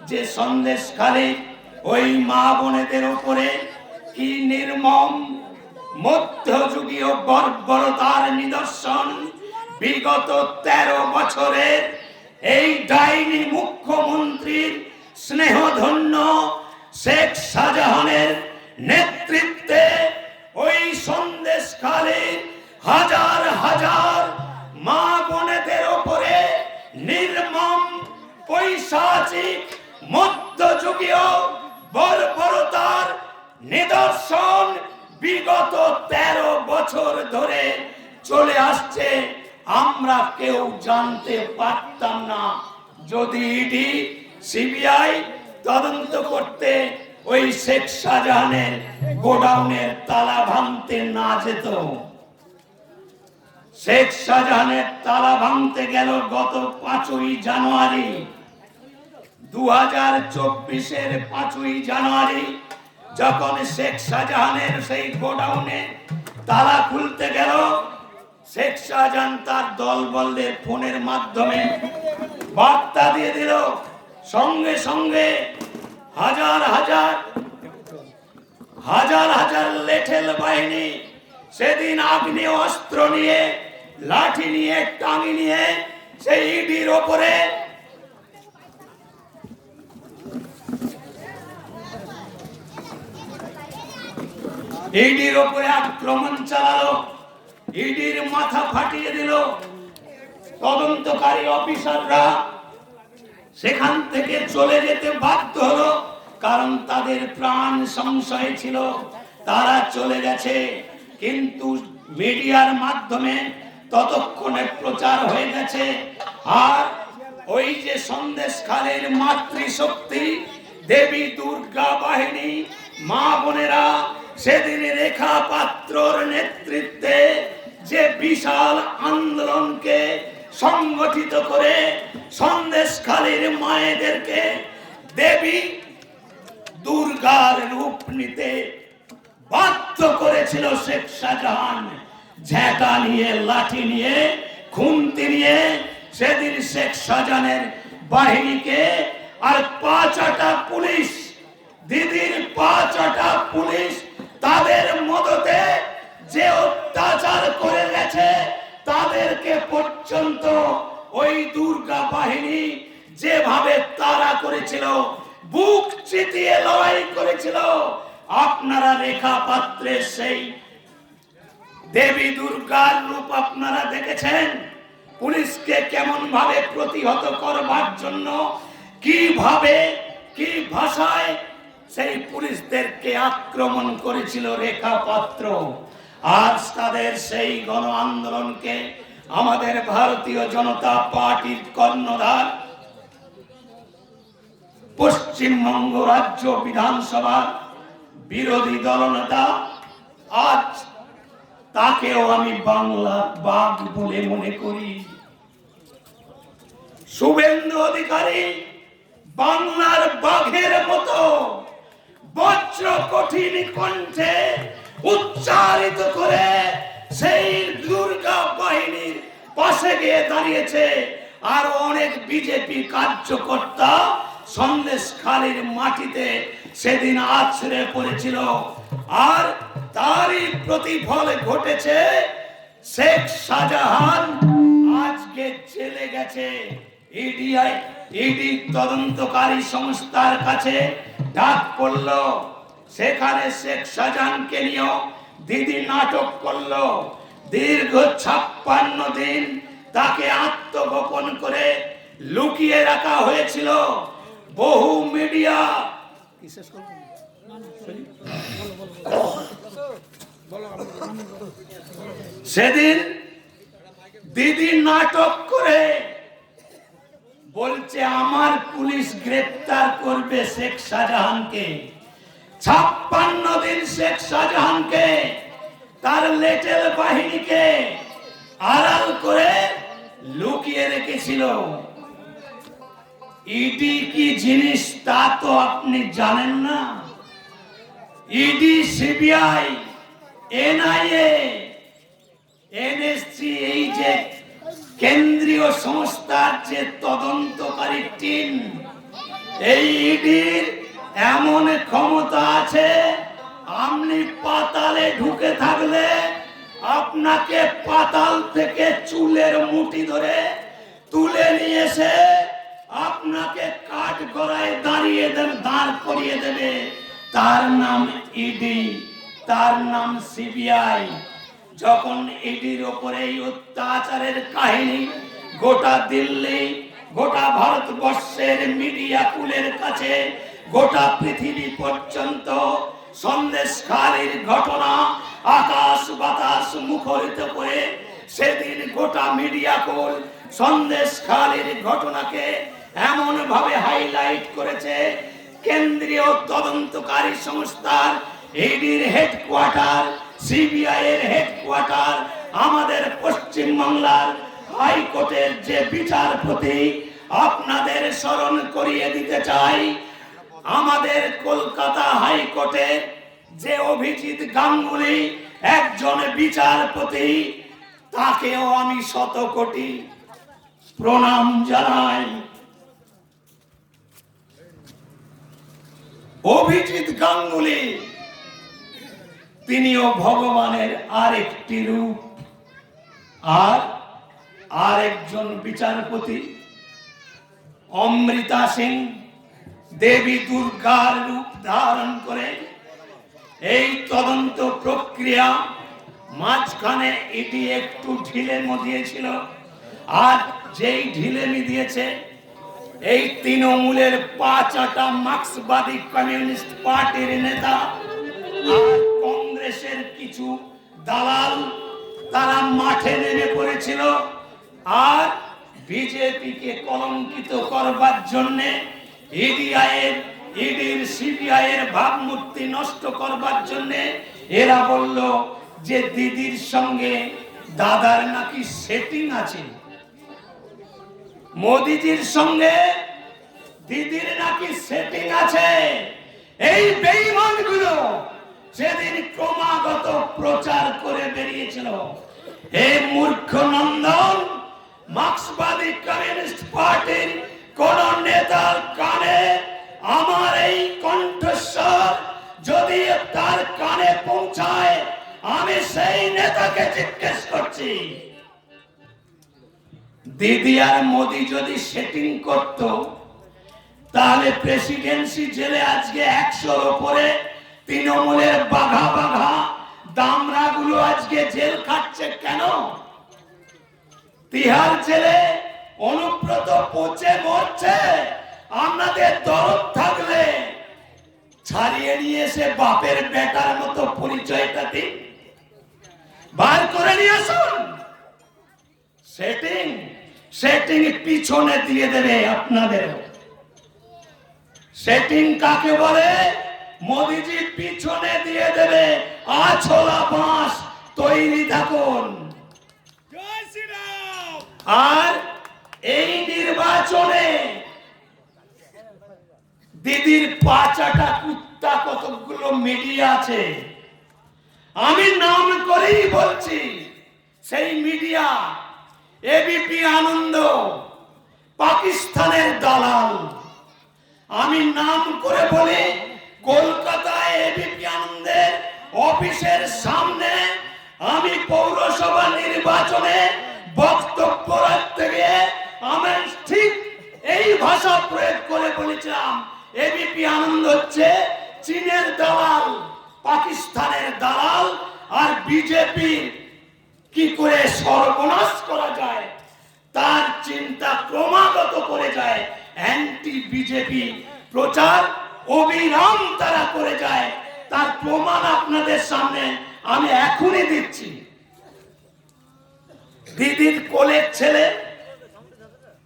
যে সন্দেশখালী ওই মা বোনেদের উপরে কি নির্মম মধ্যযুগীয় বর্বরতার নিদর্শন। বিগত 13 বছরের এই ডাইনি মুখ্যমন্ত্রীর স্নেহধন্য শেখ শাহজাহানের নেতৃত্বে ওই সন্দেশখালীর হাজার হাজার মা বোনেদের উপরে নির্মম পৈশাচিক মধ্যযুগীয় বর্বরতার নিদর্শন বিগত 13 বছর ধরে চলে আসছে। আমরা কেউ জানতে পারতাম না যদি ইডি, সিবিআই তদন্ত করতে ওই শেখ শাহজাহানের গোডাউনের তালা ভাঙতে না যেত। শেখ শাহজাহানের তালা ভাঙতে গেল গত 5ই জানুয়ারি 2024-এর 5ই জানুয়ারি যখন শেখ শাহজাহানের সেই গোডাউনে তালা খুলতে গেল, শেখ শাহজাহান তার দলবলদের ফোনের মাধ্যমে বার্তা দিয়ে দিল, সঙ্গে সঙ্গে হাজার হাজার লেঠেল বাহিনী সেদিন আগ্নেয় অস্ত্র নিয়ে, লাঠি নিয়ে, টাঙি নিয়ে সেই ইডির ওপরে আক্রমণ চালালো, ইডির মাথা ফাটিয়ে দিল। তদন্তকারী অফিসাররা সেখান থেকে চলে যেতে বাধ্য হলো, কারণ তাদের প্রাণ সংশয় ছিল। তারা চলে গেছে, কিন্তু মিডিয়ার মাধ্যমে ততক্ষণে প্রচার হয়ে গেছে। আর ওই যে সন্দেশখালীর মাতৃশক্তি দেবী দুর্গা বাহিনী মা বোনেরা সেদিন রেখা পাত্রর নেতৃত্বে যে বিশাল আন্দোলনকে সংগঠিত করে সন্দেশখালীর মায়েদেরকে দেবী দুর্গার রূপ নিতে বাধ্য করেছিল শেখ শাহজাহান। ঝেঁটা নিয়ে, লাঠি নিয়ে, খুন্তি নিয়ে সেদিন শেখ শাহজাহানের বাহিনীকে আর 5টা পুলিশ, দিদির 5টা পুলিশ তাদের মদতে যে অত্যাচার করে গেছে, তাদেরকে পর্যন্ত ওই দুর্গা বাহিনী যেভাবে তাড়া করেছিল, বুক চিতিয়ে লড়াই করেছিল। আপনারা রেখা পাত্রের সেই দেবী দুর্গার রূপ আপনারা দেখেছেন, পুলিশকে কেমন ভাবে প্রতিহত করবার জন্য কিভাবে, কি ভাষায় সেই পুলিশদেরকে আক্রমণ করেছিল রেখা পাত্র। আজ তাদের সেই গণ আন্দোলনকে আমাদের ভারতীয় জনতা পার্টির কর্ণধার পশ্চিমবঙ্গ রাজ্য বিধানসভার বিরোধী দলনেতা, আজ তাকেও আমি বাংলা বাঘ বলে মনে করি। শুভেন্দু অধিকারী বাংলার বাঘের মতো বজ্র কঠিন কণ্ঠে উচ্চারিত করে সেই দুর্গা বাহিনীর পাশে গিয়ে দাঁড়িয়েছে। আর অনেক বিজেপি কার্যকর্তা সন্দেশখালীর মাটিতে সেদিন আছড়ে পড়েছিল। আর তারই প্রতিফল ঘটেছে, শেখ শাহজাহান আজকে জেলে গেছে। ইডি তদন্তকারী সংস্থার কাছে ডাক পড়লো, সেখানে শেখ শাহজাহানকে নিয়েও দিদি নাটক করলো। দীর্ঘ 56 দিন তাকে আত্মগোপন করে লুকিয়ে রাখা হয়েছিল। বহু মিডিয়া সেদিন দিদি নাটক করে বলছে আমার পুলিশ গ্রেফতার করবে শেখ শাহজাহানকে। 56 দিন শেখ শাহজাহানকে, তার লেটেল বাহিনীকে আড়াল করে লুকিয়ে রেখেছিল। ইডি কি জিনিস তা তো আপনি জানেন না। ইডি, সিবিআই, এনআইএ, এনএসসি, এই যে কেন্দ্রীয় সংস্থার যে তদন্তকারী টিম, এই ইডির এমন ক্ষমতা আছে, আপনি পাতালে ঢুকে থাকলে আপনাকে পাতাল থেকে চুলের মুঠি ধরে তুলে নিয়ে এসে আপনাকে কাঠ গড়ায় দাঁড় করিয়ে দেবে। তার নাম ইডি, তার নাম সিবিআই। যখন ইডির ওপরে এই অত্যাচারের কাহিনী গোটা দিল্লি, গোটা ভারতবর্ষের মিডিয়া কুলের কাছে, গোটা পৃথিবী পর্যন্ত সন্দেশখালীর ঘটনা আকাশ বাতাস মুখরিত করে সেদিন গোটা মিডিয়া কুল সন্দেশখালীর ঘটনাকে এমন ভাবে হাইলাইট করেছে, কেন্দ্রীয় তদন্তকারী সংস্থার ইডির হেডকোয়ার্টার, সিবিআই এর হেডকোয়ার্টার আমাদের পশ্চিমবাংলার হাইকোর্টের যে বিচারপতি আপনাদের স্মরণ করিয়ে দিতে চাই, আমাদের কলকাতা হাইকোর্টে যে অভিজিৎ গাঙ্গুলি একজন বিচারপতি, তাকেও আমি শত কোটি প্রণাম জানাই। অভিজিৎ গাঙ্গুলি তিনিও ভগবানের আরেকটি রূপ। আর আরেকজন বিচারপতি অমৃতা সিং দেবী দুর্গার রূপ ধারণ করে এই তদন্ত প্রক্রিয়া মাঝখানে এটি একটু ঢিলেমি দিয়েছিল। আর যেই ঢিলেমি দিয়েছে, এই তৃণমূলের পাঁচটা মার্ক্সবাদী কমিউনিস্ট পার্টির নেতা আর কংগ্রেসের কিছু দালাল তারা মাঠে নেমে পড়েছিল আর বিজেপিকে কলঙ্কিত করবার জন্য ইডির সিবিআই এর ভাবমূর্তি নষ্ট করবার জন্য এরা বলল যে দিদির সঙ্গে দাদার নাকি সেটিং আছে, মোদিজির সঙ্গে দিদির নাকি সেটিং আছে। এই বেঈমানগুলো সেদিন ক্রমাগত প্রচার করে বেরিয়েছিল। এই মূর্খ নন্দন মার্ক্সবাদী কমিউনিস্ট পার্টির কোন নেতার কানে আমার এই কণ্ঠস্বর যদি তার কানে পৌঁছায়, আমি সেই নেতাকে জিজ্ঞেস করছি, দিদি আর মোদি যদি সেটিং করত, তাহলে প্রেসিডেন্সি জেলে আজকে 100-র উপরে তৃণমূলের বাঘা বাঘা দামরা গুলো আজকে জেল খাটছে কেন? তিহার জেলে অনুব্রত পচে মরছে। আপনাদের দরদ থাকলে ছাড়িয়ে নিয়ে এসে বাপের বেটার মতো পরিচয়টা দিন, বার করে নিয়ে আসুন। সেটিং পিছনে দিয়ে দেবে আপনাদের। সেটিং কাকে বলে? মোদিজি পিছনে দিয়ে দেবে। আছলা বাঁশ তৈরি থাকুন। আর এই নির্বাচনে দিদির পাঁচাটা কুত্তা কতগুলো মিডিয়া আছে, আমি নাম করেই বলছি। সেই মিডিয়া এবিপি আনন্দ পাকিস্তানের দালাল। আমি নাম করে বলি, কলকাতায় এবিপি আনন্দের অফিসের সামনে আমি পৌরসভা নির্বাচনে বক্তব্য রাখতে গিয়ে আমি ঠিক এই ভাষা প্রয়োগ করে বলেছিলাম, এবিপি আনন্দ হচ্ছে চীনের দালাল, পাকিস্তানের দালাল। আর বিজেপি কি করে সর্বনাশ করা যায় তার চিন্তা ক্রমাগত করে যায়। অ্যান্টি বিজেপি প্রচার অবিরাম তারা করে যায়। তার প্রমাণ আপনাদের সামনে আমি এখনই দিচ্ছি। দিদির কোলের ছেলে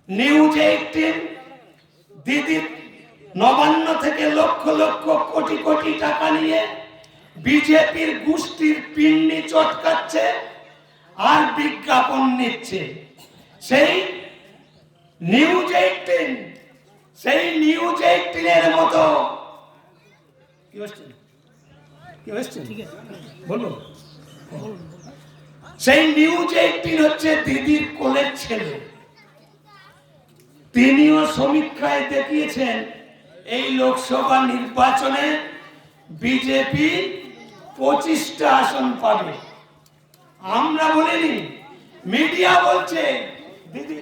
নিউজ 18 দিদির নবান্ন থেকে লক্ষ লক্ষ কোটি কোটি টাকা নিয়ে বিজেপির গোষ্ঠীর পিন্নি চটকাচ্ছে আর বিজ্ঞাপন নিচ্ছে। সেই নিউজ 18 এর মতো বলবো, সেই নিউজ 18 হচ্ছে দিদির কোলের ছেলে। তিনিও সমীক্ষায় দেখিয়েছেন এই লোকসভা নির্বাচনে বিজেপি 25টা আসন পাবে। আমরা বলিনি, মিডিয়া বলছে। দিদি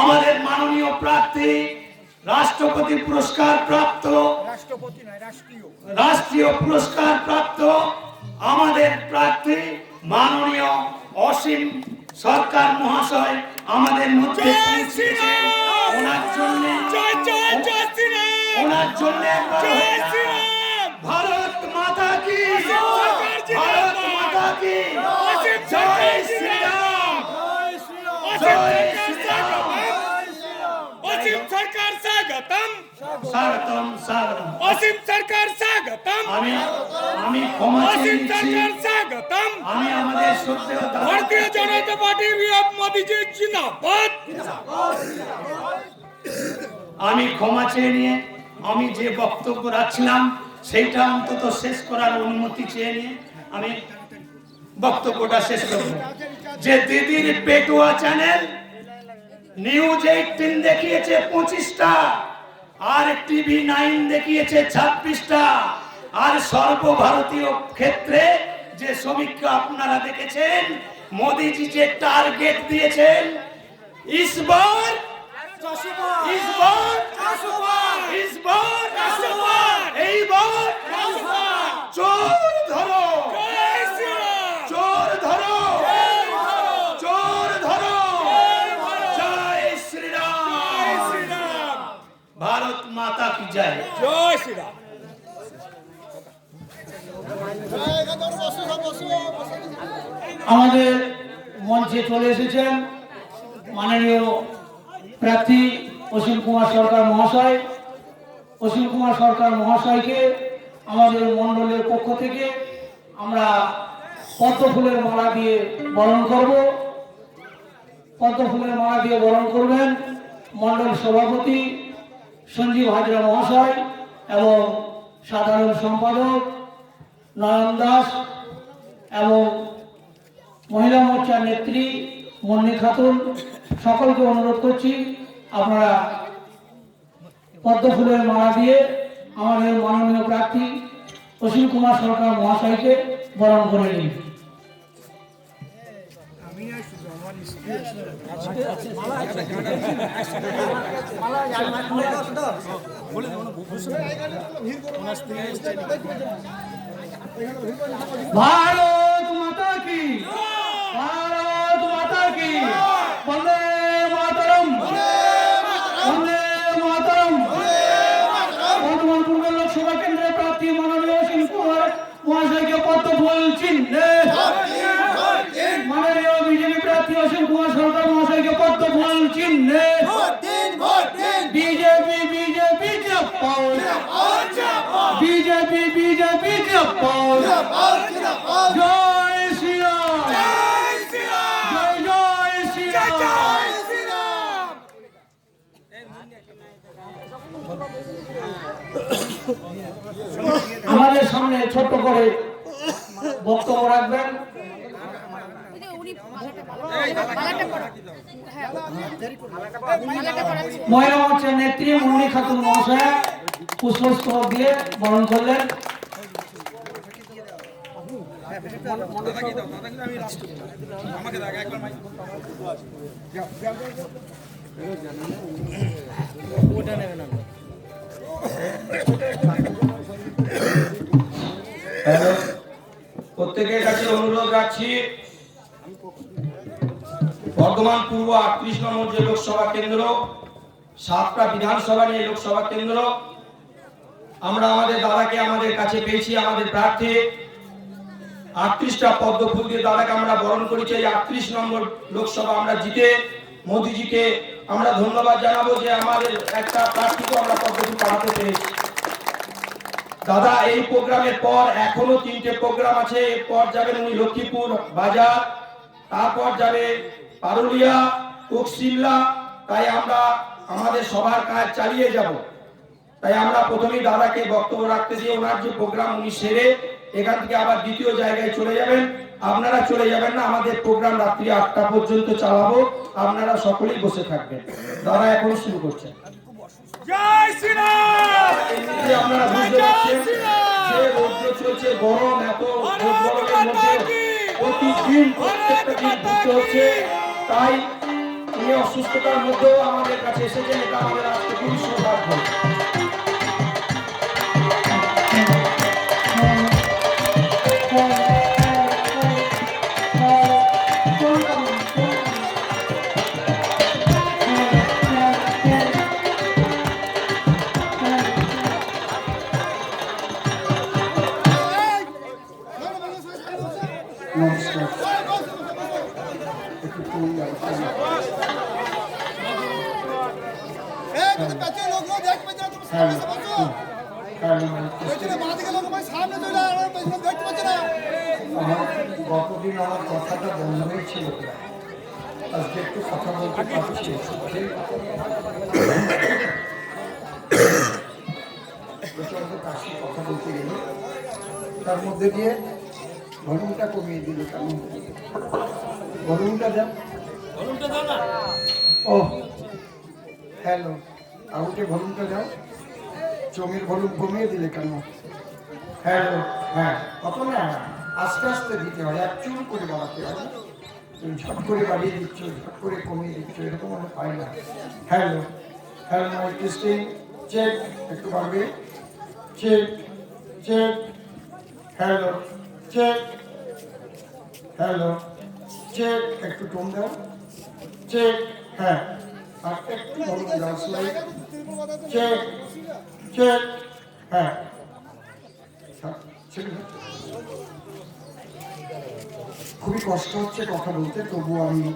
আমাদের মাননীয় প্রার্থী, রাষ্ট্রপতি পুরস্কার প্রাপ্ত, রাষ্ট্রীয় পুরস্কার প্রাপ্ত আমাদের প্রার্থী মাননীয় অসীম সরকার মহাশয় আমাদের মধ্যে ওনার জন্য ভারত মাতা কি, ভারত মাতা কি, জয় শ্রীরাম, জয় শ্রীরাম। অসীম সরকার স্বাগতম, স্বাগতম, স্বাগতম। অসীম সরকার স্বাগতম, আমি ক্ষমা চেয়ে অসীম নিচ্ছি। সরকার स्वागतम আমি আমাদের শ্রদ্ধেয় দাদার भारतीय কাছ থেকে जनता पार्टी विरोध मोदी जी जिंदाबाद আমি ক্ষমা চেয়ে নিয়ে আমি যে বক্তব্য রাখছিলাম সেইটা অন্তত শেষ করার অনুমতি চেয়ে নিয়ে আমি বক্তব্যটা শেষ করব। যে দিদির পেটুয়া চ্যানেল নিউজ 18 দেখিয়েছে 25টা, আর টিভি 9 দেখিয়েছে 26টা, আর সর্বভারতীয় ক্ষেত্রে যে সমীক্ষা আপনারা দেখেছেন, মোদিজি যে টার্গেট দিয়েছেন इस बार এইবার চোর ধরো, চোর ধরো, চোর ধরো। জয় শ্রীরাম, ভারত মাতা কি জয়। जय श्री राम আমাদের মঞ্চে চলে এসেছেন মাননীয় প্রার্থী অসীম কুমার সরকার মহাশয়। অসীম কুমার সরকার মহাশয়কে আমাদের মণ্ডলের পক্ষ থেকে আমরা পদ্ম ফুলের মালা দিয়ে বরণ করব। পদ্ম ফুলের মালা দিয়ে বরণ করবেন মণ্ডল সভাপতি সঞ্জীব হাজরা মহাশয় এবং সাধারণ সম্পাদক নয়ন দাস এবং মহিলা মোর্চার নেত্রী মন্নি খাতুন। সকলকে অনুরোধ করছি আপনারা পদ্ম ফুলের মালা দিয়ে আমাদের মাননীয় প্রার্থী অসীম কুমার সরকার মহাশয়কে বরণ করে নিন। ভারত মাতা কি, ভারত মাতা কি, বন্দে মাতরম, বন্দে মাতরম। বর্ধমান পূর্ব লোকসভা কেন্দ্রের প্রার্থী মাননীয় অসীম কুমার মহাশয়কে পদ্ম ফুল চিহ্নে, মাননীয় বিজেপি প্রার্থী অসীম কুমার সরকার মহাশয়কে পদ্ম ফুল চিহ্নে। বিজেপি বিজেপি বিজেপি বিজেপি জয় শ্রীরাম, জয় জয় শ্রীরাম। আমাদের সামনে ছোট্ট করে বক্তব্য রাখবেন মহিলা মোর্চার নেত্রী মন্নি খাতুন মহাশয় পুষ্পস্তবক দিয়ে বরণ করলেন। প্রত্যেকের কাছে অনুরোধ রাখছি, বর্ধমান পূর্ব 38 নম্বর যে লোকসভা কেন্দ্র, 7টা বিধানসভা নিয়ে লোকসভা কেন্দ্র, আমরা আমাদের দাদাকে আমাদের কাছে পেয়েছি। আমাদের প্রার্থী 38টা পদ্ম ফুল দিয়ে দাদাকে আমরা বরণ করেছি। এই 38 নম্বর লোকসভা আমরা জিতে মোদিজিকে আমরা ধন্যবাদ জানাবো যে আমাদের একটা প্রার্থীকে আমরা পদ্ম ফুল পাঠাতে পেরেছি। দাদা এই প্রোগ্রামের পর এখনো 3টে প্রোগ্রাম আছে। এরপর যাবেন উনি লক্ষ্মীপুর বাজার, তারপর যাবে পারুলিয়া, কোকশিমলা। তাই আমরা আমাদের সবার কাজ চালিয়ে যাব। তাই আমরা প্রথমেই দাদাকে বক্তব্য রাখতে দিয়ে ওনার যে প্রোগ্রাম উনি সেরে এখান থেকে আবার দ্বিতীয় জায়গায় চলে যাবেন। আপনারা চলে যাবেন না, আমাদের প্রোগ্রাম রাত্রি 8টা পর্যন্ত চালাবো, আপনারা সকলেই বসে থাকবেন। দাদা এখন শুরু করছেন। जय श्री राम, আপনারা বুঝতে পারছেন যে রৌদ্র চলছে, গরম, এত গরমের মধ্যে প্রতিদিন প্রত্যেকটা দিন ঘুরতে হচ্ছে। তাই উনি অসুস্থতার মধ্যেও আমাদের কাছে এসেছেন, এটা আমাদের আজকে খুবই সৌভাগ্য। গতদিন আমার কথাটা বন্ধ হয়েছিল, আজকে একটু কথা বলতে পারছি। প্রচন্ড কাশি, কথা বলতে গেলে তার মধ্যে দিয়ে ভলিউমটা কমিয়ে দিল। কেন ভলিউমটা দেন? ও হ্যালো, আউটে ভলিউমটা দাও। চোঙের ভলিউম কমিয়ে দিলে কেন? হ্যালো, হ্যাঁ, অত না, আস্তে আস্তে দিতে হয়, এক চুল করে বাড়াতে হয়। তুমি ঝট করে বাড়িয়ে দিচ্ছ, ঝট করে কমিয়ে দিচ্ছ, এরকম আমি পাই না। Hello, hello, mic testing, check, একটু বাড়বে, check, check, hello, check, hello, check, একটু টোন দাও, চেক, হ্যাঁ, আর একটু ভলিউম দাও, স্লাইড, চেক, চেক, হ্যাঁ, খুবই কষ্ট হচ্ছে কথা বলতে, তবু আমি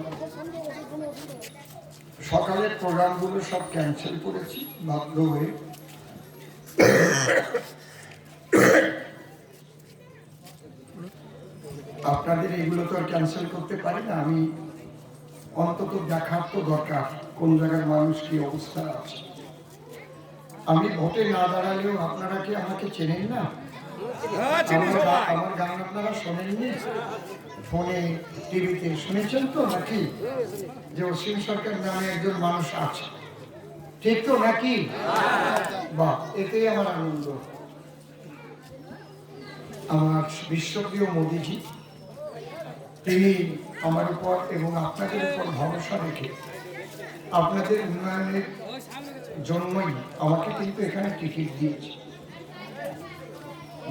সকালের প্রোগ্রামগুলো সব ক্যান্সেল করেছি বাধ্য হয়ে। আপনাদের এগুলো তো আর ক্যান্সেল করতে পারি না। আমি অন্তত দেখার তো দরকার কোন জায়গার মানুষ কি অবস্থা আছে। আমি ভোটে না দাঁড়ালেও আপনারা কি আমাকে চেনেন না? আমার গান আপনারা শোনেননি? ফোনে, টিভিতে শুনেছেন তো নাকি? যে অসীম সরকার নামে একজন মানুষ আছে, ঠিক তো নাকি? বাহ, এতেই আমার আনন্দ। আমার বিশ্বপ্রিয় মোদিজি, তিনি আমার উপর এবং আপনাদের উপর ভরসা রেখে আপনাদের উন্নয়নের জন্যই আমাকে কিন্তু এখানে টিকিট দিয়েছে।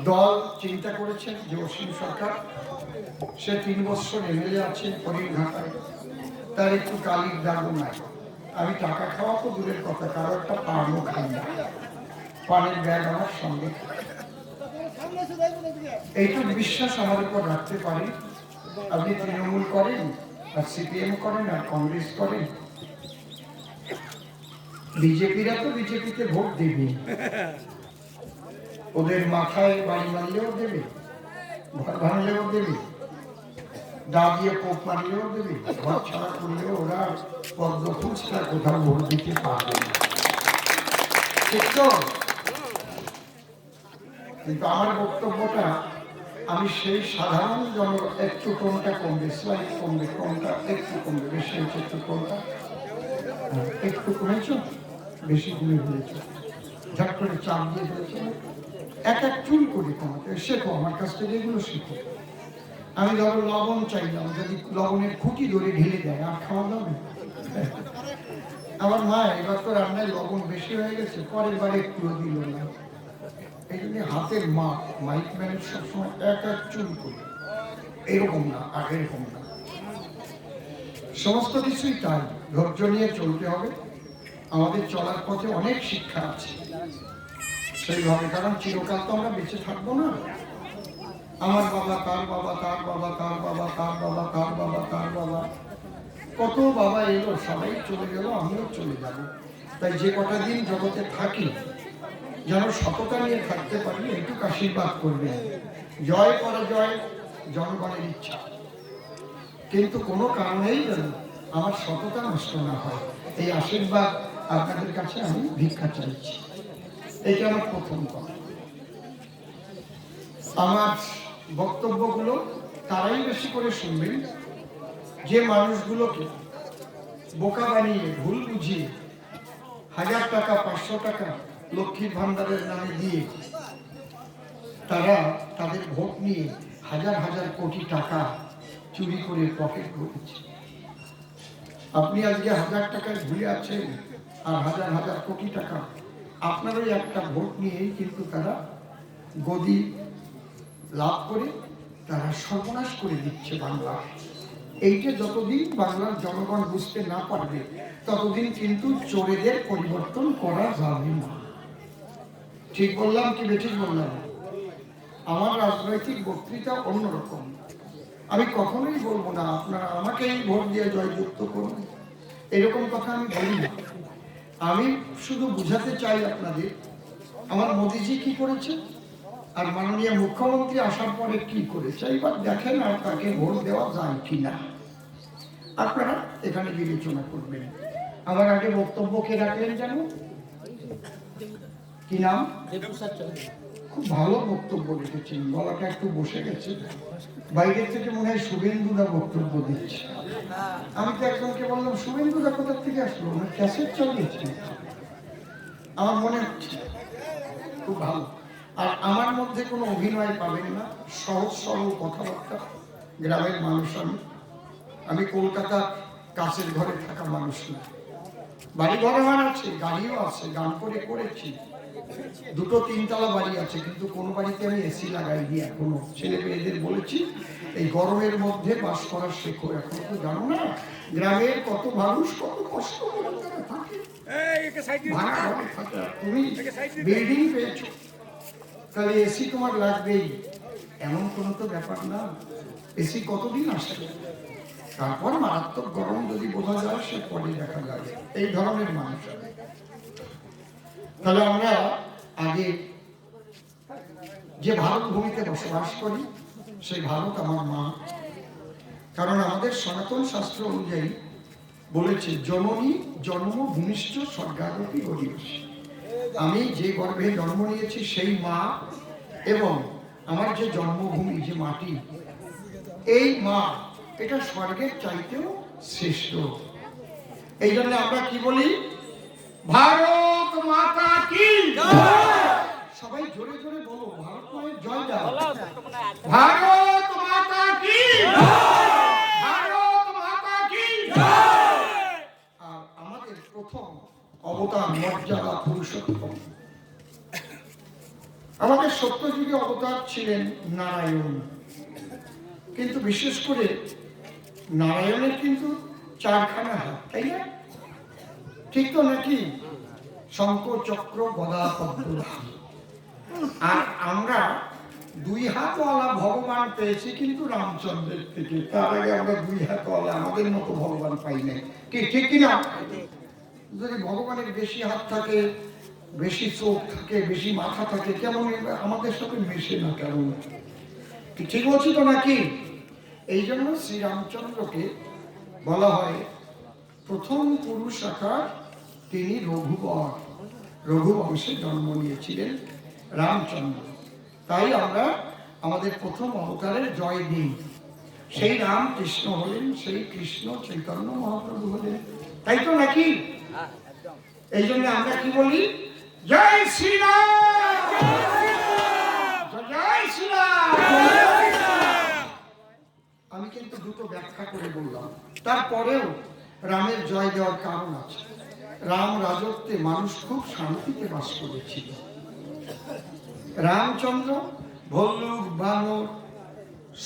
দল চিন্তা করেছেন যে অসীম সরকার, সে 3 বছর এমএলএ আছে হরিণঘাটায়, তার একটু কালির দাগও নাই। আমি টাকা খাওয়া তো দূরের কথা, কারো একটা পানও খাই না, পানের ব্যাগ আমার সঙ্গে। এইটুকু বিশ্বাস আমার উপর রাখতে পারে। আপনি তৃণমূল করেন, আর সিপিএম করেন, আর কংগ্রেস করেন, বিজেপিরা তো বিজেপিতে ভোট দেবে, ওদের মাথায় বাড়ি মারলেও দেবে, ঘর ভাঙলেও দেবে, দা দিয়ে কোপ মারলেও দেবে, ঘর ছাড়া করলেও ওরা পদ্ম ফুচকা কোথাও ভোট দিতে পারবে না, ঠিক তো? কিন্তু আমার বক্তব্যটা, আমি সেই সাধারণ জন, একটু কোনটা কমবে, স্লাইড কমবে, কোনটা একটু কমবে, বেশি হচ্ছে একটু কোনটা একটু কমেছ, বেশি কমে ফেলেছ, ঝট করে চাপ দিয়ে ফেলেছ, এক এক চুল করে কমাতে শেখো, আমার কাছ থেকে এগুলো শেখো। আমি ধরো লবণ চাইলাম, যদি লবণের খুঁটি ধরে ঢেলে দেয় আর খাওয়া যাবে? আমার মা এবার তো রান্নায় লবণ বেশি হয়ে গেছে, পরের বার একটু দিল না। এই জন্য হাতের মাপ, মাইক ম্যানের সবসময় এক এক চুল করে, এরকম না, আগে এরকম না, সমস্ত কিছুই তাই। ধৈর্য নিয়ে চলতে হবে। আমাদের চলার পথে অনেক শিক্ষা আছে সেইভাবে, কারণ চিরকাল তো আমরা বেঁচে থাকবো না। আমার বাবা, তার বাবা, তার বাবা, তার বাবা, তার বাবা, তার বাবা, তার বাবা, কত বাবা এলো, সবাই চলে গেল, আমিও চলে যাব। তাই যে কটা দিন জগতে থাকি যেন সততা নিয়ে থাকতে পারি, একটু আশীর্বাদ করবেন। জয় পরাজয় জনগণের ইচ্ছা, কিন্তু কোনো কারণেই যেন আমার সততা নষ্ট না হয়, এই আশীর্বাদ আপনাদের কাছে আমি ভিক্ষা চাইছি। এইটা আমার প্রথম কথা। আমার বক্তব্যগুলো তারাই বেশি করে শুনবেন যে মানুষগুলোকে বোকা বানিয়ে, ভুল বুঝিয়ে 1000 টাকা, 500 টাকা লক্ষ্মীর ভান্ডারের নামে দিয়ে তারা তাদের ভোট নিয়ে হাজার হাজার কোটি টাকা চুরি করে পকেট করেছে। আপনি আজকে 1000 টাকায় ভুলে আছেন, আর হাজার হাজার কোটি টাকা আপনারই একটা ভোট নিয়েই কিন্তু তারা গদি লাভ করে তারা সর্বনাশ করে দিচ্ছে বাংলা। এইটা যতদিন বাংলার জনগণ বুঝতে না পারবে, ততদিন কিন্তু চোরেদের পরিবর্তন করা যাবে না। ঠিক বললাম কি বেঠিক বললাম? আমার রাজনৈতিক বক্তৃতা অন্যরকম। আমি কখনোই বলবো না আপনারা আমাকেই ভোট দিয়ে জয়যুক্ত করুন, এরকম কথা আমি বলি না। আমি শুধু বুঝাতে চাই আপনাদের আমার মোদিজি কি করেছে আর মাননীয় মুখ্যমন্ত্রী আসার পরে কি করেছে, এবার দেখেন আর তাকে ভোট দেওয়া যায় কিনা আপনারা এখানে বিবেচনা করবেন। আমার আগে বক্তব্য কে রাখলেন জানো, কি নাম? খুব ভালো বক্তব্য রেখেছেন, গলাটা একটু বসে গেছে। বাইরের থেকে মনে হয় শুভেন্দুদা বক্তব্য দিচ্ছে। আমি তো একজনকে বললাম শুভেন্দুদা কোথা থেকে আসলো, না ক্যাসেট চালিয়েছে, আমার মনে হচ্ছে খুব ভালো। আর আমার মধ্যে কোনো অভিনয় পাবেন না, সহজ সরল কথাবার্তা, গ্রামের মানুষ। আমি কলকাতার কাছের ঘরে থাকা মানুষ না, বাড়ি ঘর আমার আছে, গাড়িও আছে, গান করে করেছি, 2-3 তলা বাড়ি আছে, কিন্তু কোন বাড়িতে আমি এসি লাগাইনি এখনো। ছেলে মেয়েদের বলেছি এই গরমের মধ্যে বাস করা শেখো। এখন তো জানো না গ্রামের কত মানুষ কত কষ্ট করে তারা থাকে, ভাড়া ঘরে থাকে। তুমি বিল্ডিং পেয়েছো, তাহলে এসি তোমার লাগবেই এমন কোনো তো ব্যাপার না। এসি কতদিন আসে, তারপর মারাত্মক গরম যদি বোঝা যায় সে পরে দেখা যায়। এই ধরনের মানুষ। তাহলে আমরা আগে যে ভারত ভূমিতে বসবাস করি সেই ভারত আমার মা, কারণ আমাদের সনাতন শাস্ত্র অনুযায়ী বলেছে জননী জন্ম ভূমিষ্ঠ স্বর্গারোপী গরিয়সী। আমি যে গর্ভে জন্ম নিয়েছি সেই মা এবং আমার যে জন্মভূমি যে মাটি, এই মা এটা স্বর্গের চাইতেও শ্রেষ্ঠ। এই জন্য আমরা কি বলি, ভারত মাতা কি জয়। সবাই জোরে জোরে বলো, ভারত মায়ের জয় দাও। ভারত মাতা কি জয়, ভারত মাতা কি জয়। আর আমাদের প্রথম অবতার মর্যাদা পুরুষোত্তম, আমাদের সত্যযুগে অবতার ছিলেন নারায়ণ, কিন্তু বিশেষ করে নারায়ণের কিন্তু 4খানা হাত, তাই না? ঠিক তো নাকি? শঙ্খ চক্র গদা পদ্ম। আর আমরা 2 হাতওয়ালা ভগবান পেয়েছি কিন্তু রামচন্দ্রের থেকে, তার আগে আমরা 2 হাতওয়ালা আমাদের মতো ভগবান পাই নাই। কি ঠিক কিনা? যদি ভগবানের বেশি হাত থাকে, বেশি চোখ থাকে, বেশি মাথা থাকে, কেমন আমাদের সাথে মেশে না, কেমন ঠিক বলছি তো নাকি? এই জন্য শ্রীরামচন্দ্রকে বলা হয় প্রথম পুরুষ আকার, তিনি রঘুবর, রঘুবংশে জন্ম নিয়েছিলেন রামচন্দ্র। তাই আমরা আমাদের প্রথম অবতারের জয় দিই। সেই রাম কৃষ্ণ হলেন, সেই কৃষ্ণ চৈতন্য মহাপ্রভু হলেন, তাই তো নাকি? এই জন্য আমরা কি বলি, জয় শ্রীরাম, জয় শ্রীরাম। আমি কিন্তু দুটো ব্যাখ্যা করে বললাম, তারপরেও রামের জয় দেওয়ার কারণ আছে। রাম রাজত্বে মানুষ খুব শান্তিতে বাস করেছিল। রামচন্দ্র ভল্লুক বানর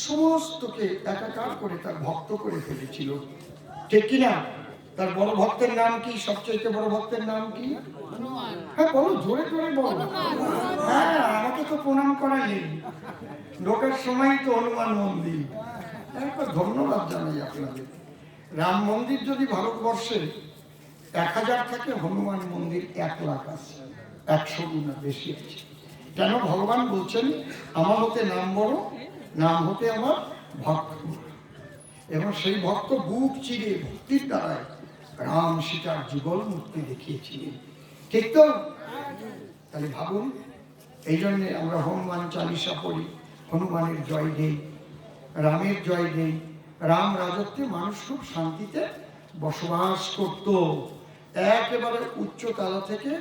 সমস্তকে একাকার করে তার ভক্ত করে ফেলেছিল, ঠিক কিনা? তার বড় ভক্তের নাম কি? সবচেয়ে বড় ভক্তের নাম কি? হ্যাঁ বলো, জোরে জোরে বলো। হ্যাঁ, আমাকে তো প্রণাম করা নেই, ঢোকার সময় তো হনুমান মন্দির। একবার ধন্যবাদ জানাই আপনাদের। রাম মন্দির যদি ভারতবর্ষে 1000 থাকে, হনুমান মন্দির 1 লাখ আছে, 100 গুণ বেশি আছে। কেন? ভগবান বলছেন আমার হতে নাম বড়, নাম হতে আমার ভক্ত। এবং সেই ভক্ত বুক চিরে ভক্তির দ্বারায় রাম সীতার যুগল মুক্তি দেখিয়েছিলেন, ঠিক তো? তাহলে ভাবুন, এই জন্যে আমরা হনুমান চালিসা পড়ি, হনুমানের জয় দেই, রামের জয় দেই। রাম রাজত্বে মানুষ খুব শান্তিতে বসবাস করত, একেবারে উচ্চতলা থেকে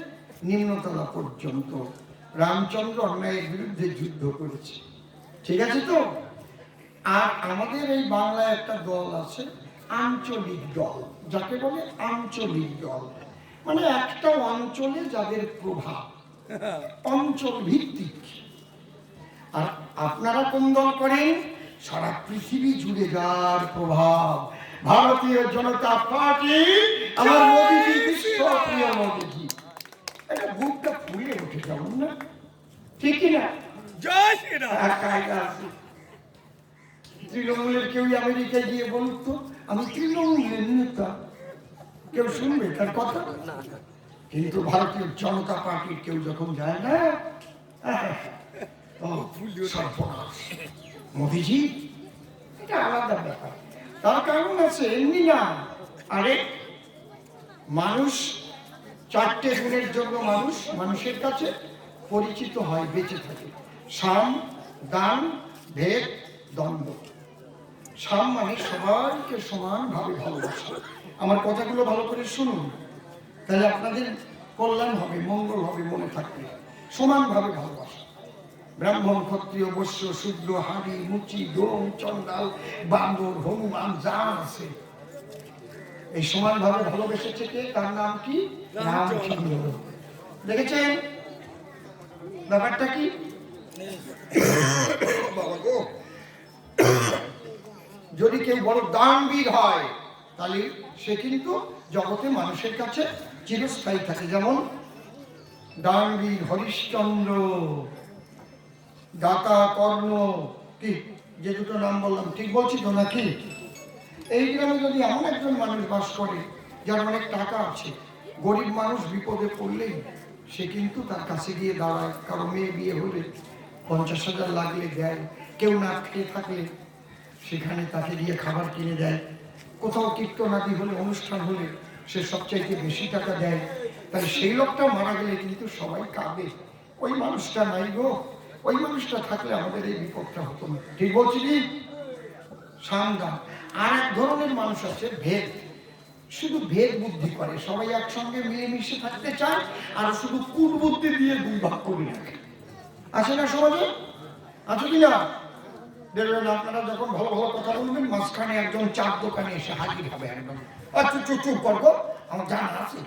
নিম্নতলা পর্যন্ত। রামচন্দ্র অন্যায়ের বিরুদ্ধে যুদ্ধ করেছে, ঠিক আছে তো? আর আমাদের এই বাংলায় একটা দল আছে, আঞ্চলিক দল, যাকে বলে আঞ্চলিক দল, মানে একটা অঞ্চলে যাদের প্রভাব, অঞ্চল ভিত্তিক। আর আপনারা কোন দল করেন? সারা পৃথিবী জুড়ে যার প্রভাব, ভারতীয় জনতা পার্টি, আমার মোদীজি, বিশ্বপ্রিয় মোদীজি। এটা বুকটা ফুলে উঠে যেমন না, ঠিক কিনা? জয় শ্রীরাম। তৃণমূলের কেউ আমেরিকায় গিয়ে বলুক তো আমি তৃণমূলের নেতা, কেউ শুনবে তার কথা? কিন্তু ভারতীয় জনতা পার্টির কেউ যখন যায় না, ও সর্বনাশ। মোদিজি, এটা আলাদা ব্যাপার, তার কারণ আছে, এমনি না। আরে মানুষ 4টে গুণের জন্য মানুষের কাছে পরিচিত হয়, বেঁচে থাকে। সাম, দান, ভেদ, দ্বন্দ্ব। সাম মানে সবাইকে সমানভাবে ভালোবাসা। আমার কথাগুলো ভালো করে শুনুন, তাহলে আপনাদের কল্যাণ হবে, মঙ্গল হবে, মনে থাকবে। সমানভাবে ভালোবাসা, ব্রাহ্মণ, ক্ষত্রিয়, বৈশ্য, শূদ্র, হাড়ি, মুচি, ডোম, চন্ডাল, বান্দর, হনুমান, যা আছে এই সমানভাবে ভালোবেসেছে কে? তার নাম কি? রামচন্দ্র। দেখেছেন ব্যাপারটা কি? বাবা গো, যদি কেউ বড় দানবীর হয় তাহলে সে কিন্তু জগতে মানুষের কাছে চিরস্থায়ী থাকে। যেমন দানবীর হরিশ্চন্দ্র, দাতা, কর্ণ, কি যে দুটো নাম বললাম ঠিক বলছি তো নাকি? এই গ্রামে যদি এমন একজন মানুষ বাস করে যার অনেক টাকা আছে, গরিব মানুষ বিপদে পড়লেই সে কিন্তু তার কাছে গিয়ে দাঁড়ায়। কারো মেয়ে বিয়ে হলে 50,000 লাগলে দেয়, কেউ না খেয়ে থাকলে সেখানে তাকে গিয়ে খাবার কিনে দেয়, কোথাও কীর্তনাদি হলে, অনুষ্ঠান হলে সে সবচাইতে বেশি টাকা দেয়। তাই সেই লোকটা মারা গেলে কিন্তু সবাই কাঁদে, ওই মানুষটা নাই গো, ওই মানুষটা থাকলে আমাদের এই বিপদটা হতো না। ঠিক বলছি কি? সামদান। আর এক ধরনের মানুষ আছে ভেদ, শুধু ভেদ বুদ্ধি করে, সবাই একসঙ্গে মিলেমিশে থাকতে চায় আর শুধু কুটবুদ্ধি দিয়ে দুই ভাগ করে রাখে। আছে না সমাজে? আছে কি না? দেখবেন আপনারা যখন ভালো ভালো কথা বলবেন, মাঝখানে একজন চার দোকানে এসে হাজির হবে একদম, আচ্ছা চুপ চুপ করবো, আমার জানা আছে,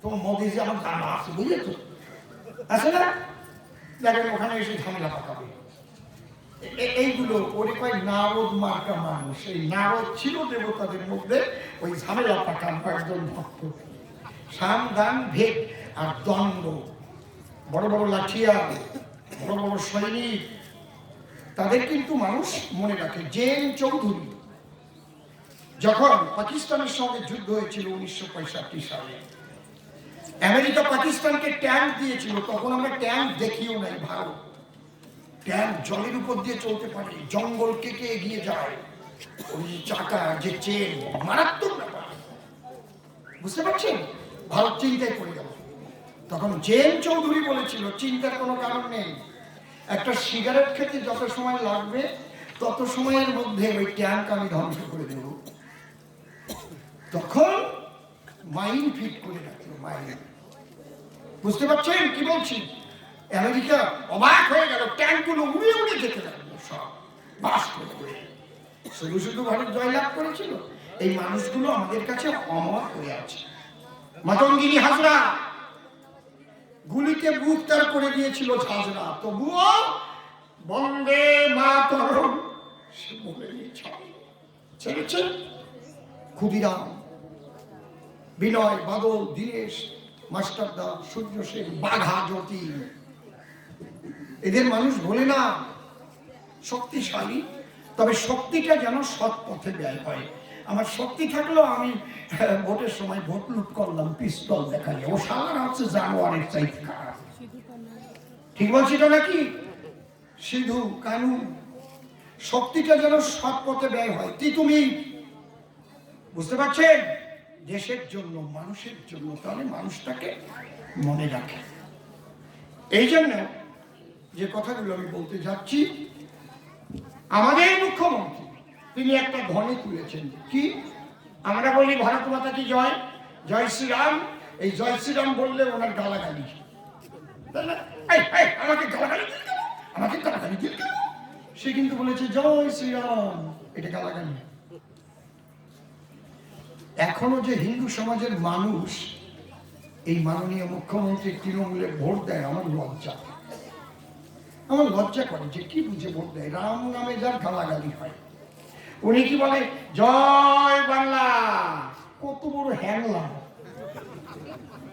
তোমার মোদিজি আমার জানা আছে, বুঝেছো? আছে না? দেখেন ওখানে এসে ঝামেলা পাকাবে। এইগুলো ওরে কয় নারদ মার্কা মানুষ। এই নারদ ছিল দেবতাদের মধ্যে ওই ঝামেলা পাকান কয়েকজন ভক্ত। সাম, দান, ভেদ আর দ্বন্দ্ব, বড় বড় লাঠিয়ার, বড় বড় সৈনিক, তাদের কিন্তু মানুষ মনে রাখে। জেন চৌধুরী যখন পাকিস্তানের সঙ্গে যুদ্ধ হয়েছিল 1965 সালে, আমেরিকা পাকিস্তানকে ট্যাঙ্ক দিয়েছিল, তখন আমরা ট্যাঙ্ক দেখিও নাই। ভারত ট্যাঙ্ক জলের উপর দিয়ে চলতে পারে, জঙ্গল কেটে এগিয়ে যায়, ওই চাকা যে চেন, মারাত্মক ব্যাপার, বুঝতে পারছেন? ভারত চিন্তায় পড়ে গেল। তখন জেন চৌধুরী বলেছিল, চিন্তার কোনো কারণ নেই, একটা সিগারেট খেতে যত সময় লাগবে তত সময়ের মধ্যে ওই ট্যাঙ্ক আমি ধ্বংস করে দেব। তখন মাইন ফিট করে রাখলো, মাইন। বুঝতে পারছেন কি বলছি? আমেরিকা অবাক হয়ে গেল, ট্যাঙ্কগুলো উড়ে উড়ে যেতে লাগলো, সব বাস করে। শুধু শুধু ভারত জয়লাভ করেছিল, এই মানুষগুলো আমাদের কাছে অমর হয়ে আছে। মাতঙ্গিনী হাজরা গুলিতে বুক তার করে দিয়েছিল ঝাঁঝরা, তবুও বন্দে মাতরম সে বলে ছেড়েছে। ক্ষুদিরাম, বিনয়, বাদল, দীনেশ, মাস্টারদা, সূর্য সেন, বাঘা, জ্যোতি, এদের মানুষ বলে না। শক্তিশালী, তবে শক্তিটা যেন সৎ পথে ব্যয় হয়। আমার শক্তি থাকলেও আমি ভোটের সময় ভোট লুট করলাম, পিস্তল দেখালে, ও সারা হচ্ছে জানোয়ারের চাইতে খারাপ। ঠিক বলছি তো নাকি? সিধু, কানু, শক্তিটা যেন সৎ পথে ব্যয় হয়। তুমি বুঝতে পারছেন? দেশের জন্য, মানুষের জন্য, তাহলে মানুষটাকে মনে রাখে। এই জন্য যে কথাগুলো আমি বলতে যাচ্ছি, আমাদের মুখ্যমন্ত্রী তিনি একটা ধ্বনি তুলেছেন। কি? আমরা বলি ভারত মাতা কি জয়, জয় শ্রীরাম। এই জয় শ্রীরাম বললে ওনার গালাগালি, আমাকে গালাগালি দিল কেন, আমাকে গালাগালি দিল কেন? সে কিন্তু বলেছে জয় শ্রীরাম, এটা গালাগালি। এখনো যে হিন্দু সমাজের মানুষ এই মাননীয় মুখ্যমন্ত্রী তৃণমূলের ভোট দেয়, আমার লজ্জা করে যে কি বুঝে ভোট দেয়। রাম নামে যার গালাগালি হয়, উনি কি বলে জয় বাংলা, কত বড় হ্যাংলা।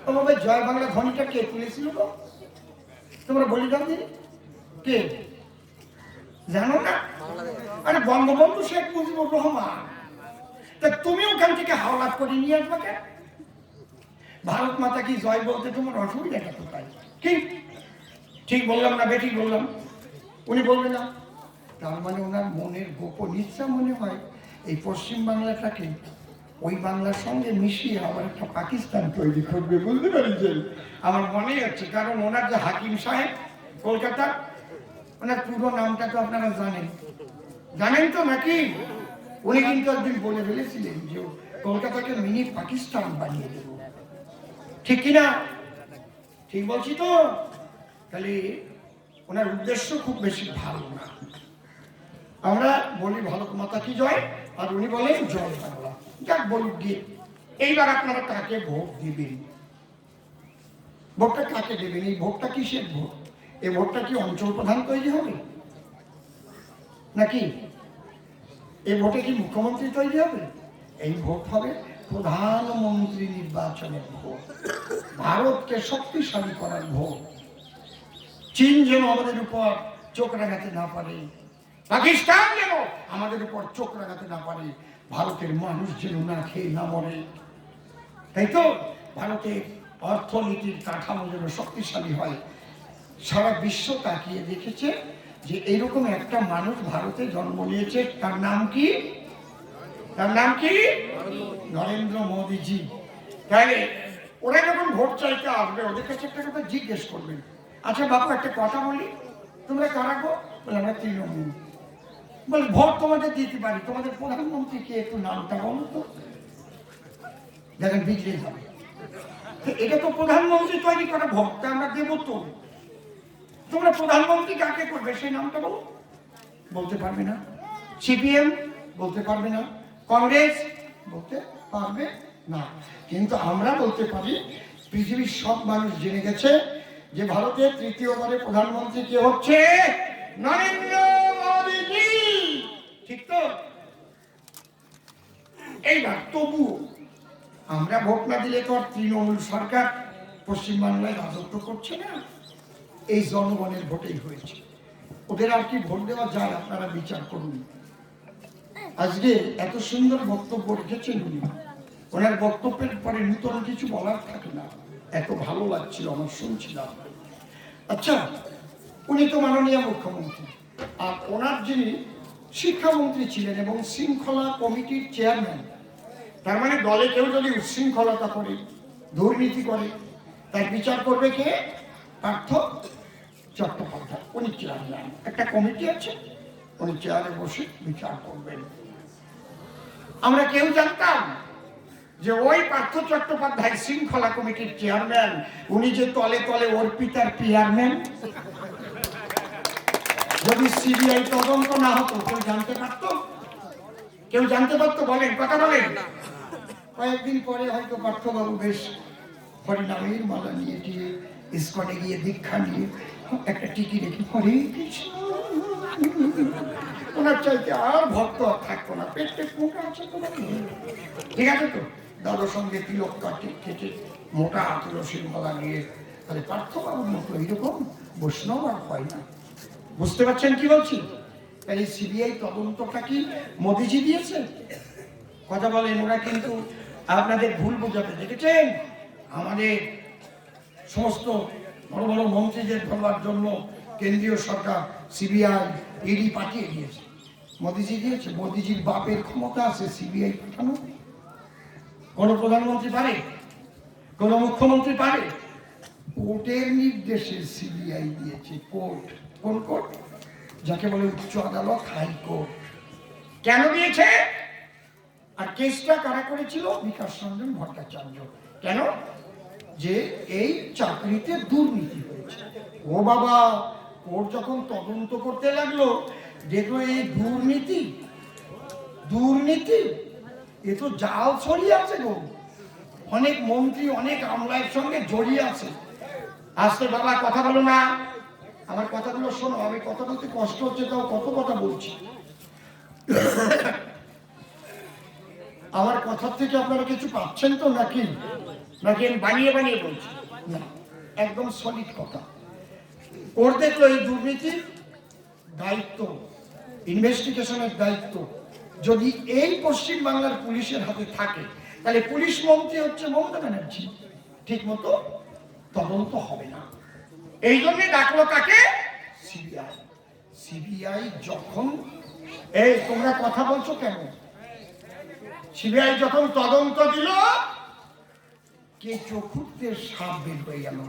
তোমাদের জয় বাংলা ধ্বনিটা কে তুলেছিল গো? তোমরা বলি দাও দিন, কে জানো না? আরে বঙ্গবন্ধু শেখ মুজিবুর রহমান। তা তুমি ওখান থেকে হাওলাত করে নিয়ে আসবে কেন? ভারত মাতা কি জয় বলতে তোমার অসুবিধাটা কোথায়? ঠিক ঠিক বললাম না বেঠিক বললাম? উনি বলবে না। তার মানে ওনার মনের গোপন ইচ্ছা মনে হয় এই পশ্চিম বাংলাটাকে ওই বাংলার সঙ্গে মিশিয়ে আবার একটা পাকিস্তান তৈরি করবে, বুঝতে পারছেন? আমার মনে হচ্ছে, কারণ ওনার যে হাকিম সাহেব কলকাতা, ওনার পুরো নামটা তো আপনারা জানেন, জানেন তো নাকি? উনি কিন্তু একদিন বলে ফেলেছিলেন যে কলকাতাকে মিনি পাকিস্তান বানিয়ে দেব, ঠিক কিনা? ঠিক বলছি তো? তাহলে ওনার উদ্দেশ্য খুব বেশি ভালো না। আমরা বলি ভারত মাতা কি জয়, আর উনি বলেন জয় বাংলা। যাক বলুক গিয়ে। এইবার আপনারা কাকে ভোট দিবেন? ভোটটা কাকে দেবেন? এই ভোটটা কিসের ভোট? এই ভোটটা কি অঞ্চল প্রধান তৈরি হবে নাকি? এই ভোটে কি মুখ্যমন্ত্রী তৈরি হবে? এই ভোট হবে প্রধানমন্ত্রী নির্বাচনের ভোট, ভারতকে শক্তিশালী করার ভোট। চীন যেন আমাদের উপর চোখ রাখাতে না পারে, পাকিস্তান যেন আমাদের উপর চোখ রাখাতে না পারে, ভারতের মানুষ যেন না খেয়ে না মরে, তাই তো? ভারতের অর্থনীতির কাঠামো যেন শক্তিশালী হয়। সারা বিশ্ব তাকিয়ে দেখেছে যে এইরকম একটা মানুষ ভারতে জন্ম নিয়েছে। তার নাম কি? তার নাম কি? নরেন্দ্র মোদীজি। তাহলে ওরা যখন ভোট চাইতে আসবে, ওদের কাছে একটা কথা জিজ্ঞেস করবেন, আচ্ছা বাবু একটা কথা বলি, তোমরা কারা গো? বলে আমরা তৃণমূল। বলে ভোট তোমাদের দিতে পারি, তোমাদের প্রধানমন্ত্রী কে একটু নামটা বলো তো, দেখেন বিগড়ে যাবে। এটা তো প্রধানমন্ত্রী তৈরি করা ভোটটা আমরা দেবো তো, তোমরা প্রধানমন্ত্রী কাকে করবে সেই নামটা বলো। বলতে পারবে না। সিপিএম বলতে পারবে না, কংগ্রেস বলতে পারবে না, কিন্তু আমরা বলতে পারি। পৃথিবীর সব মানুষ জেনে গেছে যে ভারতের তৃতীয়বারে প্রধানমন্ত্রী কে হচ্ছে? নরেন্দ্র মোদীজি, ঠিক তো? এইবার তবু আমরা ভোট না দিলে তো আর তৃণমূল সরকার পশ্চিমবাংলায় রাজত্ব করছে না, এই জনগণের ভোটেই হয়েছে। ওদের আর কি ভোট দেওয়া যায়? আপনারা বিচার করুন। আজকে এত সুন্দর বক্তব্য রেখেছেন উনি, ওনার বক্তব্যের পরে নূতন কিছু বলার থাকে না, এত ভালো লাগছিল আমার, শুনছিলাম। আচ্ছা, উনি তো মাননীয় মুখ্যমন্ত্রী, আর ওনার যিনি শিক্ষামন্ত্রী ছিলেন এবং শৃঙ্খলা কমিটির চেয়ারম্যান, তার মানে দলে কেউ যদি উচ্ছৃঙ্খলতা করে, দুর্নীতি করে, তার বিচার করবে কে? পার্থ চট্টোপাধ্যায়। উনি চেয়ারম্যান, একটা কমিটি আছে, উনি চেয়ারে বসে বিচার করবেন। আমরা কেউ জানতাম যে ওই পার্থ চট্টোপাধ্যায় শৃঙ্খলা কমিটির চেয়ারম্যান, উনি যে তলে তলে অর্পিতার চেয়ারম্যান? যদি সিবিআই তদন্ত না হতো কেউ জানতে পারতো? কেউ জানতে পারতো? বলেন, কথা বলেন। কয়েকদিন পরে হয়তো পার্থবাবু বেশ হরিনামের মালা নিয়ে গিয়ে ইস্কনে গিয়ে দীক্ষা নিয়ে একটা টিকি রেখে হরে কৃষ্ণ, ওনার চাইতে আর ভক্ত আর থাকতো না। পেট মোটা আছে তো, ঠিক আছে তো? দাদার সঙ্গে তিলক কেটে মোটা তুলসীর মালা নিয়ে, তাহলে পার্থবাবুর মতো এইরকম বৈষ্ণব আর হয় না। বুঝতে পারছেন কি বলছি? তাই সিবিআই তদন্তটা কি মোদিজি দিয়েছে? কথা বলেন। ওরা কিন্তু আপনাদের ভুল বোঝাতে, দেখেছেন আমাদের সমস্ত বড় বড় মন্ত্রীদের ধরবার জন্য কেন্দ্রীয় সরকার সিবিআই ইডি পাঠিয়ে দিয়েছে। মোদিজি দিয়েছে? মোদিজির বাপের ক্ষমতা আছে সিবিআই পাঠানো? কোন প্রধানমন্ত্রী পারে? কোন মুখ্যমন্ত্রী পারে? কোর্টের নির্দেশে সিবিআই দিয়েছে। কোর্ট, কোন কোর্ট? যাকে বলে উচ্চ আদালত, হাইকোর্ট। কেন দিয়েছে? আর কেসটা কারা করেছিল? বিকাশ রঞ্জন ভট্টাচার্য। কেন? যে এই চাকরিতে দুর্নীতি হয়েছে। ও বাবা, কোর্ট যখন তদন্ত করতে লাগলো, দেখলো এই দুর্নীতি এ তো জাল ছড়িয়ে আছে গো। অনেক মন্ত্রী, অনেক আমলার সঙ্গে জড়িয়ে আছে। আসতে বাবা, কথা বলো না, আমার কথাগুলো শোনো। আমি কথা বলতে কষ্ট হচ্ছে, তাও কত কথা বলছি। আমার কথার থেকে আপনারা কিছু পাচ্ছেন তো নাকি? নাকি আমি বানিয়ে বানিয়ে বলছি? না, একদম সলিড কথা। ওর দেখলো এই দুর্নীতির দায়িত্ব, ইনভেস্টিগেশনের দায়িত্ব যদি এই পশ্চিম বাংলার পুলিশের হাতে থাকে, তাহলে পুলিশ মন্ত্রী হচ্ছে মমতা ব্যানার্জি। ঠিক মতো তদন্ত হবে না। এই জন্য ডাকলো কাকে? সিবিআই। সিবিআই যখন, এই তোমরা কথা বলছো কেন? সিবিআই যখন তদন্ত দিল, কে চক্ষুতে সাপ বের হয়ে গেল।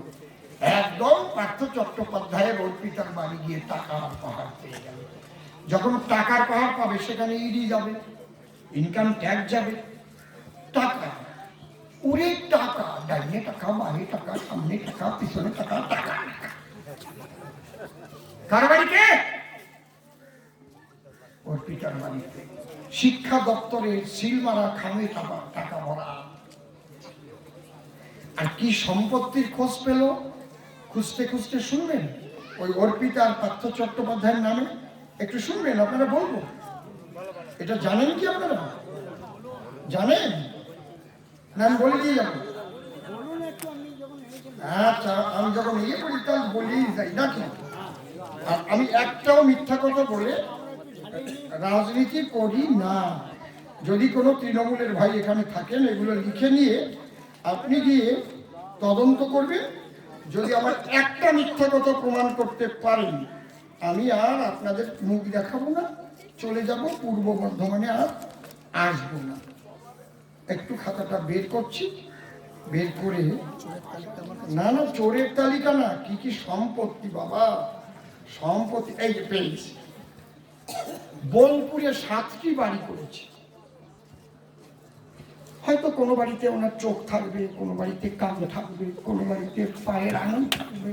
একদম পার্থ চট্টোপাধ্যায়ের অর্পিতার বাড়ি গিয়ে টাকার পাহাড় পেয়ে গেল। যখন টাকার পাহাড় পাবে সেখানে ইডি যাবে, ইনকাম ট্যাক্স যাবে, টাকা উড়ে টাকা, ডাইনে টাকা, বামে টাকা, সামনে টাকা, পিছনে টাকা, টাকা। কার বাড়িতে? অর্পিতার বাড়িতে। শিক্ষা দপ্তরের সিল মারা খামে টাকা ভরা। আর কি সম্পত্তির খোঁজ পেল? খুঁজতে খুঁজতে শুনবেন ওই অর্পিতার পার্থ চট্টোপাধ্যায়ের নামে। একটু শুনবেন, আপনারা বলবো। এটা জানেন কি আপনারা? জানেন না? আমি বলে দিয়ে যাবো। আচ্ছা, আমি যখন ইয়ে করি তাহলে বলেই যাই নাকি? আর আমি একটাও মিথ্যা কথা বলে রাজনীতি করি না। যদি কোনো তৃণমূলের ভাই এখানে থাকেন, এগুলো লিখে নিয়ে আপনি গিয়ে তদন্ত করবেন। যদি আমার একটা মিথ্যা কথা প্রমাণ করতে পারেন, আমি আর আপনাদের মুখ দেখাবো না, চলে যাব পূর্ব বর্ধমানে, আর আসবো না। একটু খাতাটা বের করছি, বের করে, না না চোরের তালিকা না, কি কি সম্পত্তি বাবা, সম্পত্তি এই যে পেয়েছি। বোলপুরে 7টি বাড়ি করেছে। হয়তো কোনো বাড়িতে ওনার চোখ থাকবে, কোনো বাড়িতে কান থাকবে, কোনো বাড়িতে পায়ের আঙুল থাকবে,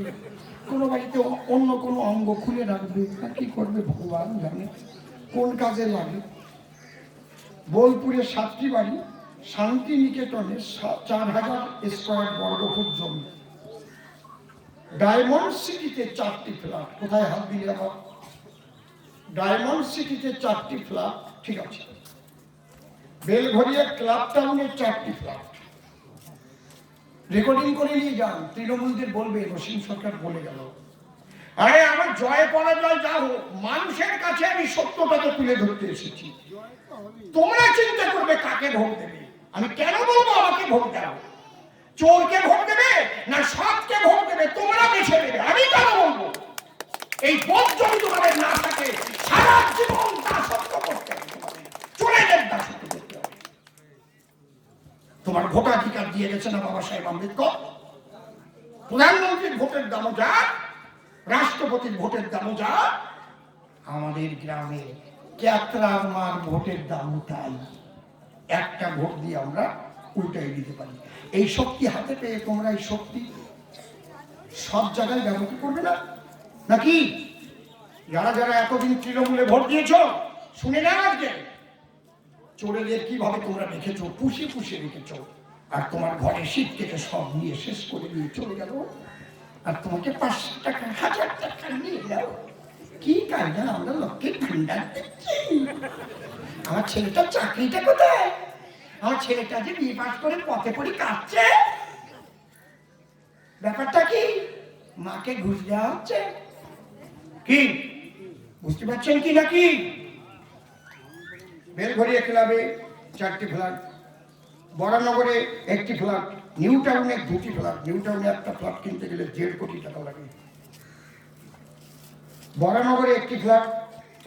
কোনো বাড়িতে অন্য কোনো অঙ্গ খুলে রাখবে। কি করবে ভগবান জানে, কোন কাজে লাগে। বোলপুরে 7টি বাড়ি, শান্তিনিকেতনে 4000 স্কোয়ার বর্গফুট জমি, ডায়মন্ড সিটিতে 4টি ফ্ল্যাট। কোথায় হাত দিলে আবার? ডায়মন্ড সিটিতে 4টি ফ্ল্যাট, ঠিক আছে। বেলঘরিয়া ক্লাব টাউনে 4টি ফ্ল্যাট। রেকর্ডিং করে নিয়ে যান, তৃণমূলদের বলবে রসিম সরকার বলে গেল। আরে আমার জয় পরাজয় যা হোক, মানুষের কাছে আমি সত্যটাকে তুলে ধরতে এসেছি। তোমরা চিন্তা করবে কাকে ভোট দেবে। আমি কেন বলবো আমাকে ভোট দাও? চোরকে ভোট দেবে না সৎকে ভোট দেবে, তোমরা বেছে দেবে। আমি কেন বলবো? এই বোধ যদি তোমাদের না থাকে, সারা জীবন দাসত্ব করতে হবে, চোরেদের দাসত্ব করতে হবে। তোমার ভোটাধিকার দিয়ে গেছে না বাবা সাহেব আম্বেদকর? প্রধানমন্ত্রীর ভোটের দামও যা, রাষ্ট্রপতির ভোটের দামও যা, আমাদের গ্রামে ক্যাতরার মার ভোটের দামও তাই। একটা ভোট দিয়ে আমরা উল্টাই দিতে পারি। এই শক্তি হাতে পেয়ে তোমরা এই শক্তি সব জায়গায় ব্যবহার করবে না নাকি? যারা যারা এতদিন তৃণমূলে ভোট দিয়েছ, শুনে না আজকে চোরেদের কিভাবে তোমরা রেখেছো, পুষে পুষে রেখেছো। আর তোমার ঘরে শীত থেকে সব নিয়ে শেষ করে নিয়ে চলে গেল। আর তোমাকে 500 টাকা 1000 টাকা নিয়ে যাও। কি কায়দা, আমরা লক্ষ্যের ভান্ডার দিচ্ছি। আমার ছেলেটার চাকরিটা কোথায়? আমার ছেলেটা যে বিয়ে পাস করে পথে পড়ি কাঁদছে। ব্যাপারটা কি? মাকে ঘুষ দেওয়া হচ্ছে কি? বুঝতে পারছেন কি নাকি? বেলঘরিয়া ক্লাবে 4টি ফ্ল্যাট, বরানগরে 1টি ফ্ল্যাট, নিউ টাউনে 2টি ফ্ল্যাট। নিউ টাউনে একটা ফ্ল্যাট কিনতে গেলে 1.5 কোটি টাকা লাগে। বরানগরে 1টি ফ্ল্যাট,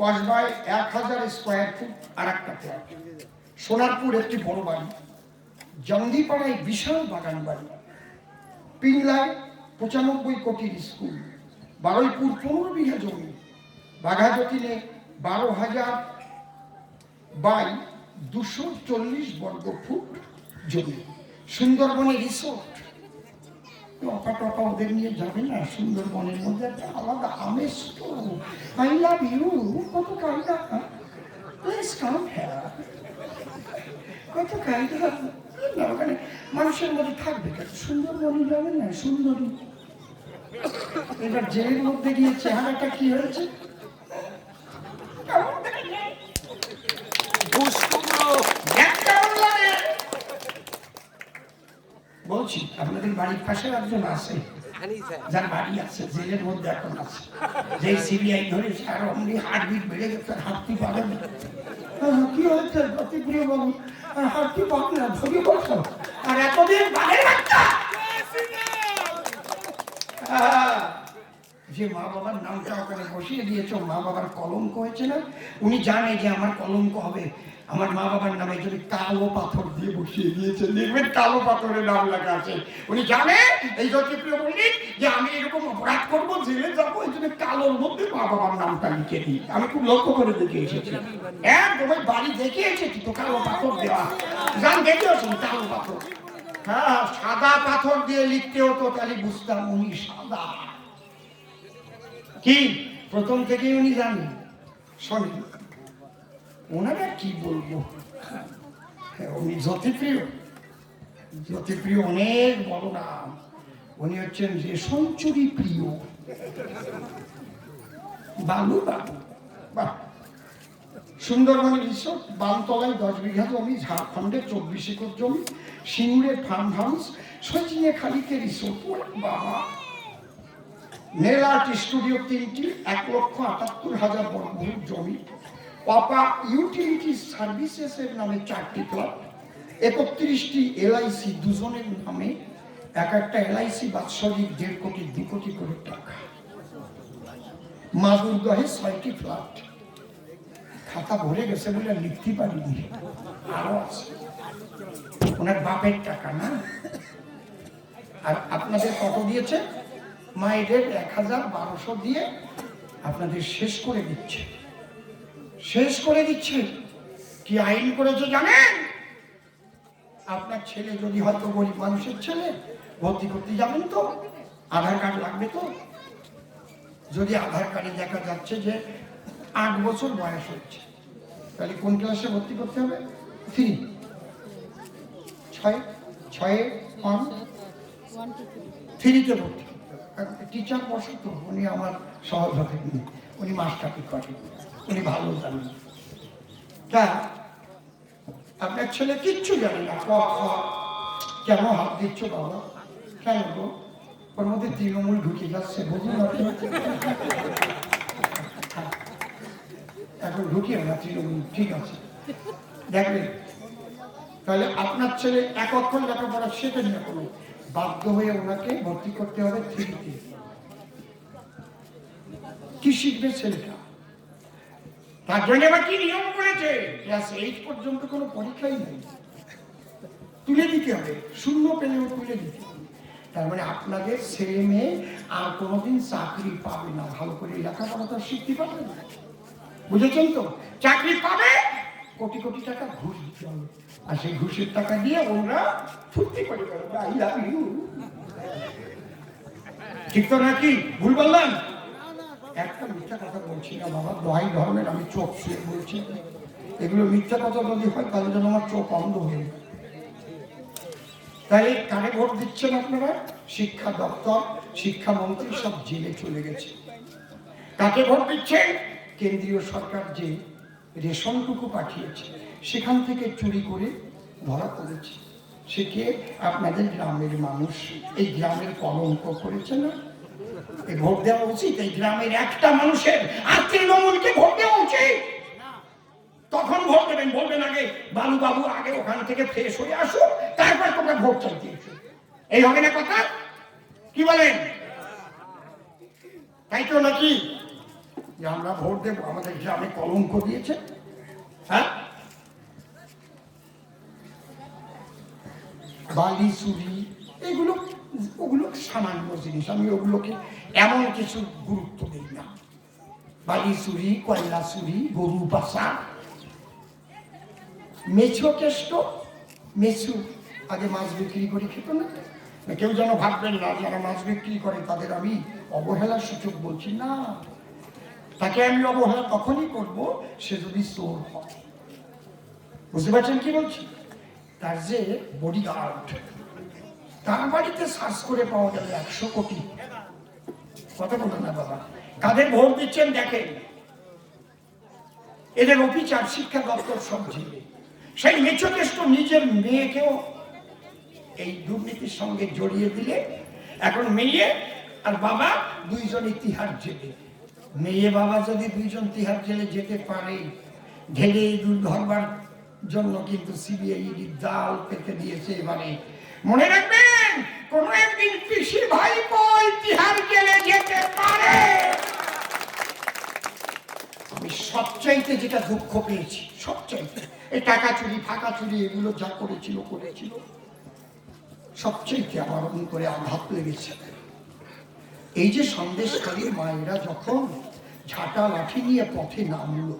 কসবায় 1000 স্কোয়ার ফুট আর একটা ফ্ল্যাট। সোনারপুর 1টি বড় বাড়ি, জঙ্গিপাড়ায় বিশাল বাগান বাড়ি, পিংলায় 95 কোটির স্কুল, বারুইপুর 15 বিঘা জমি, বাঘাযতীনে 12,000 বাই 240 বর্গ ফুট জমি, সুন্দরবনে রিসোর্ট। টপা টপা ওদের নিয়ে যাবে না? সুন্দরবনের মধ্যে একটা আলাদা আমেজ তো। আই লাভ ইউ, কত কায়দা, প্লিজ কাম হিয়ার, কত কায়দা। ওখানে মানুষের মধ্যে থাকবে, সুন্দরবনে যাবে না? সুন্দরী। এবার জেলের মধ্যে গিয়ে চেহারাটা কি হয়েছে? বলছি আপনাদের বাড়ির পাশে একজন আছে, যার বাড়ি আছে জেলের মধ্যে এখন আছে, যে সিবিআই ধরে আর অমনি হার্টবিট বেড়ে গেছে, হাঁটতে পারে না। কি হয়েছে প্রিয় বাবু? হাঁটতে পারে না, ধরে বসো। আর এতদিন বাঘের বাচ্চা হ্যাঁ, যে মা বাবার নামটা ওখানে বসিয়ে দিয়েছ, মা বাবার কলঙ্ক হয়েছে না, উনি জানে যে আমার কলঙ্ক হবে আমার মা বাবার নামে, যদি কালো পাথর দিয়ে বসিয়ে দিয়েছেন, দেখবেন কালো পাথরের নাম লেখা আছে। উনি জানে এই জ্যোতিপ্রিয় পণ্ডিত যে আমি এরকম অপরাধ করবো, জেলে যাবো, এই জন্য কালোর মধ্যে মা বাবার নামটা লিখে দিই। আমি খুব লক্ষ্য করে দেখে এসেছি, একদম ওই বাড়ি দেখে এসেছি তো কালো পাথর দেওয়া, জান দেখে আসুন কালো পাথর। হ্যাঁ, সাদা পাথর দিয়ে লিখতে হতো, তাহলে বুঝতাম উনি সাদা। কি প্রথম থেকেই উনি জানেন? শোনেন, ওনারা কি বলবো, উনি জ্যোতিপ্রিয়। জ্যোতিপ্রিয় অনেক বড় নাম। উনি হচ্ছেন রেশমচুরি প্রিয় বালু বাবু। বাহ, সুন্দরবনের রিসোর্ট, বামতলায় 10 বিঘা জমি, ঝাড়খণ্ডের 24 একর জমি, সিঙ্গুরের ফার্ম হাউস, সচিনেখালিতে রিসোর্ট। বাবা, নেল আর্ট স্টুডিও 3টি, 1,78,000 বর্গফুট জমি, পাপা ইউটিলিটি সার্ভিসেসের নামে 4টি প্লট, 31টি এলআইসি দুজনের নামে, এক একটা এলআইসি বাৎসরিক 1.5 কোটি 2 কোটি করে টাকা, মাদুরদহে 6টি ফ্ল্যাট। খাতা ভরে গেছে বলে লিখতে পারিনি, আরো আছে। ওনার বাপের টাকা না। আর আপনাদের কত দিয়েছে? মায়েদের 1,1200 দিয়ে আপনাদের শেষ করে দিচ্ছে, শেষ করে দিচ্ছে। কি আইন করেছে জানেন? আপনার ছেলে যদি হয়তো গরিব মানুষের ছেলে, ভর্তি করতে যাবেন তো আধার কার্ড লাগবে তো। যদি আধার কার্ডে দেখা যাচ্ছে যে 8 বছর বয়স হচ্ছে, তাহলে কোন ক্লাসে ভর্তি করতে হবে? 3, 3তে ভর্তি। টিচার বসে তো, উনি আমার সহযোগী, উনি মাস্টারি করেন, উনি ভালো জানেন। তা আপনার ছেলে কিচ্ছু জানে না, কেন হাত দিচ্ছ বাবা? কেন গো? ওর মধ্যে তৃণমূল ঢুকে যাচ্ছে, বুঝুন আপনি। এখন ঢুকিয়ে না তৃণমূল, ঠিক আছে, দেখবেন। তাহলে আপনার ছেলে 1 অক্ষর লেখাপড়া শেখেন না, কোনো বাধ্য হয়ে ওনাকে ভর্তি করতে হবে 3তে। কি শিখবে ছেলেটা? তার জন্য আবার কি নিয়ম করেছে? ক্লাস 8 পর্যন্ত কোনো পরীক্ষাই নেই, তুলে দিতে হবে, 0 পেলেও তুলে দিতে হবে। তার মানে আপনাদের ছেলে মেয়ে আর কোনোদিন চাকরি পাবে না, ভালো করে লেখাপড়া তো শিখতে পারবে না, বুঝেছেন তো? চাকরি পাবে, কোটি কোটি টাকা ঘুষ দিতে হবে, আর সেই ঘুষের টাকা দিয়ে ওরা ফুর্তি করে বেড়াবে, আই লাভ ইউ। ঠিক তো নাকি? ভুল বললাম? একটা মিথ্যা কথা বলছি না বাবা, দোহাই ধর্মের আমি চোখ ছুঁয়ে বলছি। এগুলো মিথ্যা কথা যদি হয় তাহলে যেন আমার চোখ অন্ধ হয়ে যায়। তাই কারে ভোট দিচ্ছেন আপনারা? শিক্ষা দপ্তর, শিক্ষামন্ত্রী সব জেলে চলে গেছে। কাকে ভোট দিচ্ছেন? কেন্দ্রীয় সরকার যে রেশনটুকু পাঠিয়েছে সেখান থেকে চুরি করে ধরা পড়েছে। সে কে? আপনাদের গ্রামের মানুষ। এই গ্রামের কলঙ্ক করেছে না? এই ভোট দেওয়া উচিত এই গ্রামের একটা মানুষের, আর তৃণমূলকে ভোট দেওয়া উচিত। তখন ভোট দেবেন, বলবেন আগে বালু বাবু আগে ওখান থেকে ফ্রেশ হয়ে আসুক, তারপর তোমরা ভোট চাইতে এসো। এই হবে না কথা? কি বলেন? তাই তো নাকি যে আমরা ভোট দেবো? আমাদের গ্রামে কলঙ্ক দিয়েছে। হ্যাঁ, বালি চুরি এগুলো ওগুলো সামান্য জিনিস, আমি ওগুলোকে এমন কিছু গুরুত্ব দিই না। বালি চুরি, কয়লা চুরি, গরু পাশা, মেছো কেষ্ট, মেছু আগে মাছ বিক্রি করে খেত না। কেউ যেন ভাববেন না যারা মাছ বিক্রি করে তাদের আমি অবহেলার সূচক বলছি না। তাকে আমি অবহেলা তখনই করবো সে যদি চোর হয়। বুঝতে পারছেন কি বলছি? তার যে বডিগার্ড, তার বাড়িতে সার্চ করে পাওয়া গেল 100 কোটি। কথা বলুন না বাবা। কাদের ভোট দিচ্ছেন দেখেন, এদের অফিসার, শিক্ষা দপ্তর সব ঝিলে। সেই মেচকেষ্ট নিজের মেয়েকেও এই দুর্নীতির সঙ্গে জড়িয়ে দিলে এখন মেয়ে আর বাবা দুইজনই তিহার জেলে। মেয়ে বাবা যদি দুইজন তিহার জেলে যেতে পারে, ঢেলে দূর ধরবার জন্য কিন্তু সিবিআই জাল পেতে দিয়েছে। এবারে মনে রাখবেন কোনো একদিন পিসি ভাইপো তিহার জেলে যেতে পারে। আমি সবচাইতে যেটা দুঃখ পেয়েছি, সবচাইতে এই টাকা চুরি ফাঁকা চুরি এগুলো যা করেছিল সবচাইতে আমার অন্তরে আঘাত লেগেছে এই যে সন্দেশখালীর মায়েরা যখন ঝাঁটা লাঠি নিয়ে পথে নামলো,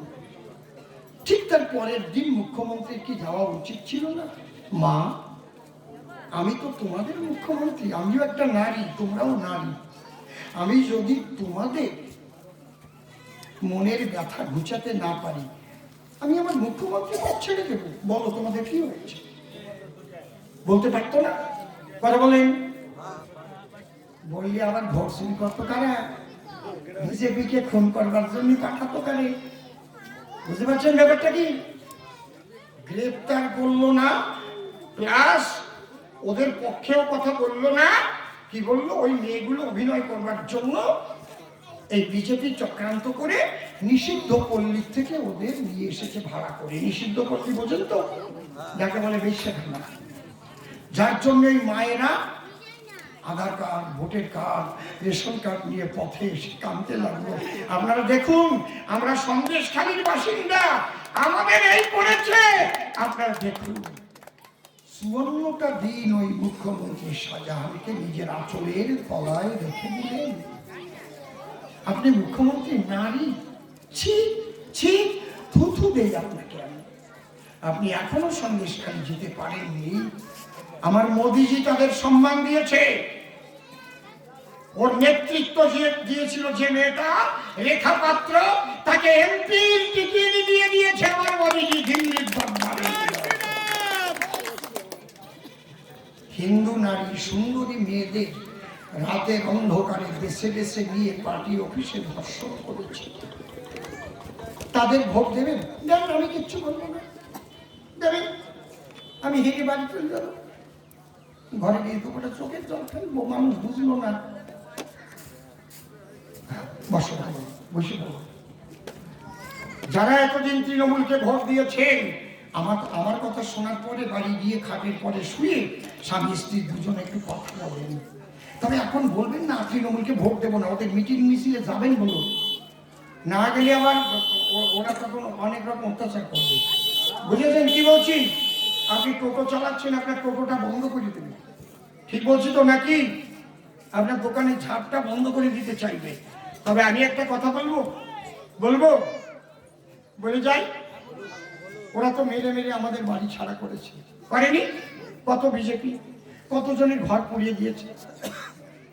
ঠিক তার পরের দিন মুখ্যমন্ত্রীর কি যাওয়া উচিত ছিল না? মা, আমি তো তোমাদের মুখ্যমন্ত্রী, আমিও একটা নারী, তোমরাও নারী, আমি যদি তোমাদের মনের ব্যথা ঘুচাতে না পারি, আমি আমার মুখ্যমন্ত্রী পদ ছেড়ে দেবো। বলো তোমাদের কি হয়েছে? বলতে পারতো না? কথা বলেন। বললে আবার ধর্ষণ করতো কারা? বিজেপিকে খুন করবার জন্য পাঠাতো কারে? বুঝতে পারছেন ব্যাপারটা কি? গ্রেপ্তার করলো না, প্লাস ওদের পক্ষেও কথা বললো না। কি বললো? ওই মেয়েগুলো অভিনয় করবার জন্য এই বিজেপি চক্রান্ত করে নিষিদ্ধ পল্লীর থেকে ওদের নিয়ে এসেছে ভাড়া করে। নিষিদ্ধ পল্লী বোঝেন তো, যাকে বলে বেশ্যাখানা, যার জন্য এই মায়েরা আধার কার্ড, ভোটের কার্ড, রেশন কার্ড নিয়ে পথে এসে কাঁদতে লাগলো। আপনারা দেখুন, আমরা সন্দেশখালীর বাসিন্দা, আমাদের এই করেছে। আপনারা দেখুন, ৫৪টা দিন ওই মুখ্যমন্ত্রী শাহজাহানকে নিজের আঁচলের তলায় রেখে দিলেন। আপনি মুখ্যমন্ত্রী নারী, ছি ছি, থুথু দেই আপনাকে আমি। আপনি এখনো সন্দেশখালী যেতে পারেননি। আমার মোদিজি তাদের সম্মান দিয়েছে। ওর নেতৃত্ব দিয়েছিল যে মেয়েটা রেখা পাত্র, তাকে এমপির টিকিট দিয়ে দিয়েছে আমার মোদিজি দিল্লির দরবারে। হিন্দু নারী সুন্দরী মেয়েদের রাতের অন্ধকারে বেছে বেছে নিয়ে পার্টি অফিসে ধর্ষণ করেছে। তাদের ভোট দেবেন? দেবেন, আমি কিচ্ছু বলবো না। দেবেন, আমি হেঁটে বাড়ি চলে যাবো, ঘরে গিয়ে দুপুরে চোখের জল ফেলবো, মানুষ বুঝলো না। বসে ভালো, বসে ভালো। যারা এতদিন তৃণমূলকে ভোট দিয়েছেন, আমার কথা শোনার পরে বাড়ি গিয়ে খাটের পরে শুয়ে স্বামী স্ত্রী দুজনে একটু কথা বলেন। তবে এখন বলবেন না তৃণমূলকে ভোট দেবো না, ওদের মিটিং মিছিলে যাবেন বলুন, না গেলে আবার ওরা তখন অনেক রকম অত্যাচার করবে। বুঝেছেন কি বলছি? আপনি টোটো চালাচ্ছেন, আপনার টোটোটা বন্ধ করে দেবেন, ঠিক বলছি তো নাকি? আপনার দোকানের ঝাড়টা বন্ধ করে দিতে চাইবে। তবে আমি একটা কথা বলবো বলে যাই, ওরা তো মেরে মেরে আমাদের বাড়ি ছাড়া করেছে, করেনি? কত বিজেপি, কতজনের ঘর পুড়িয়ে দিয়েছে,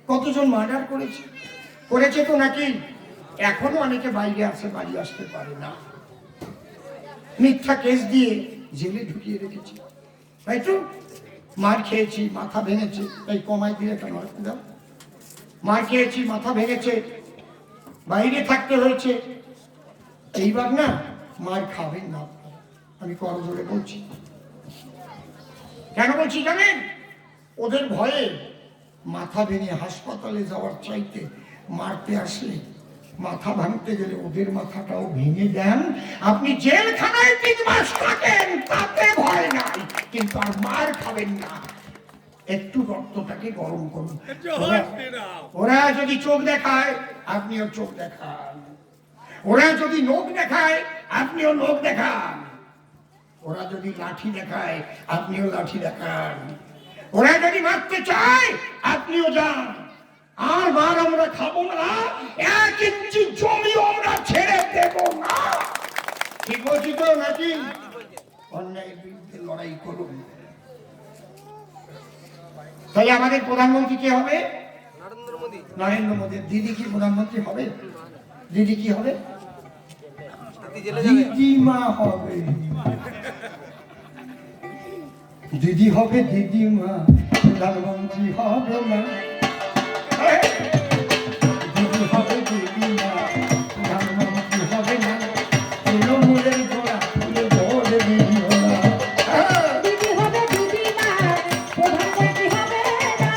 কতজন মার্ডার করেছে তো নাকি? এখনো অনেকে বাইরে আছে, বাড়ি আসতে পারে না, মিথ্যা কেস দিয়ে জেলে ঢুকিয়ে রেখেছি, তাই তো? মার খেয়েছি, মাথা ভেঙেছে, এই কমাই দিয়ে কেন দাও? মার খেয়েছি, মাথা ভেঙেছে, বাইরে থাকতে হয়েছে। এইবার না মার খাবেন না, আমি করজোরে বলছি। কেন বলছি জানেন? ওদের ভয়ে মাথা ভেঙে হাসপাতালে যাওয়ার চাইতে মারতে আসলে, মাথা ভাঙতে গেলে ওদের মাথাটাও ভেঙে দেন। আপনি জেলখানায় ৩ মাস থাকেন, তাতে ভয় নাই, কিন্তু আর মার খাবেন না। একটু রক্তটাকে গরম করুন। ওরা যদি চোখ দেখায়, আপনিও চোখ দেখান। ওরা যদি নখ দেখায়, আপনিও নখ দেখান। ওরা যদি লাঠি দেখায়, আপনিও লাঠি দেখান। ওরা যদি মারতে চায়, আপনিও যান। আর মার আমরা খাবো না, 1 ইঞ্চি জমিও আমরা ছেড়ে দেব না। ঠিক বলছি তো নাকি? অন্যায়ের বিরুদ্ধে লড়াই করুন। তাই আমাদের প্রধানমন্ত্রী কে হবে? নরেন্দ্র মোদী। দিদি কি প্রধানমন্ত্রী হবে? দিদি কি হবে? দিদিমা হবে। দিদি হবে, দিদিমা, প্রধানমন্ত্রী হবে না। দিদি হবে, দিদিমা, প্রধানমন্ত্রী হবে না। তৃণমূলের গোড়া ফুলে ভোট দিও না। দিদি হবে, দিদিমা, প্রধানমন্ত্রী হবে না।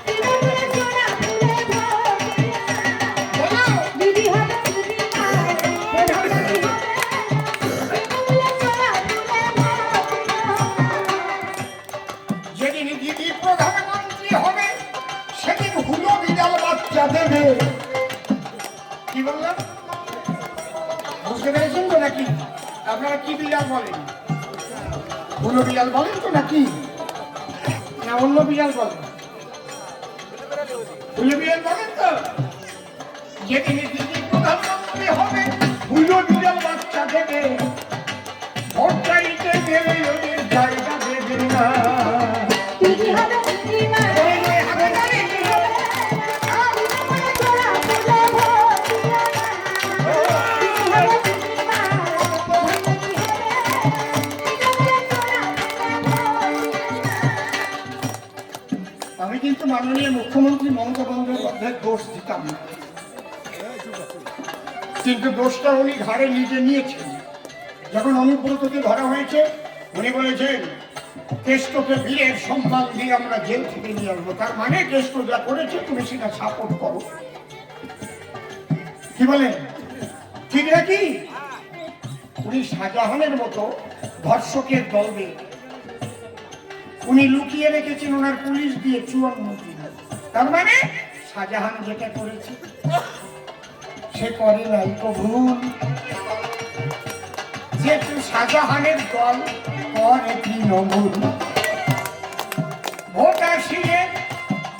তৃণমূলের গোড়া ফুলে ভোট দিও না। দিদি হবে, দিদিমা, প্রধানমন্ত্রী হবে না। তৃণমূলের গোড়া ফুলে ভোট দিও না। যেদিন দিদি প্রধানমন্ত্রী হবে, কি বললাম বুঝতে পেরেছেন তো নাকি? আপনারা কি বিড়াল বলেন? বুলো বিড়াল বলেন তো নাকি, না অন্য বিড়াল বলেন? বুলো বিড়াল বলেন তো। যেদিন দিদি প্রধানমন্ত্রী হবে বুলো বিড়াল বাচ্চা থেকে ভোট চাইতে গেলে ওদের জায়গা দেবেন না। দিদি হবে দিদিমা দিদি হবে তৃণমূলে জোড়া ফুলে ভোট দিও না দিদি হবে দিদিমা প্রধানমন্ত্রী হবে তৃণমূলে জোড়া ফুলে ভোট দিও না। আমি কিন্তু মাননীয় মুখ্যমন্ত্রী মমতা বন্দ্যোপাধ্যায়ের দোষ দিতাম না, কিন্তু দোষটা উনি ঘাড়ে নিজে নিয়েছেন। যখন অনুব্রতকে ধরা হয়েছে উনি বলেছেন কেষ্টকে বীরের সম্মান দিয়ে আমরা জেল থেকে নিয়ে আসবো, তার মানে কেষ্ট যা করেছে তুমি সেটা সাপোর্ট করো। কি বলেন ঠিক নাকি? উনি শাহজাহানের মতো ধর্ষকের দলবে উনি লুকিয়ে রেখেছেন ওনার পুলিশ দিয়ে 54 দিন। তার মানে শাহজাহান যেটা করেছে সে করে নাই তো ভুল। যেহেতু শাহজাহানের দল করে তৃণমূল, ভোট আসিয়ে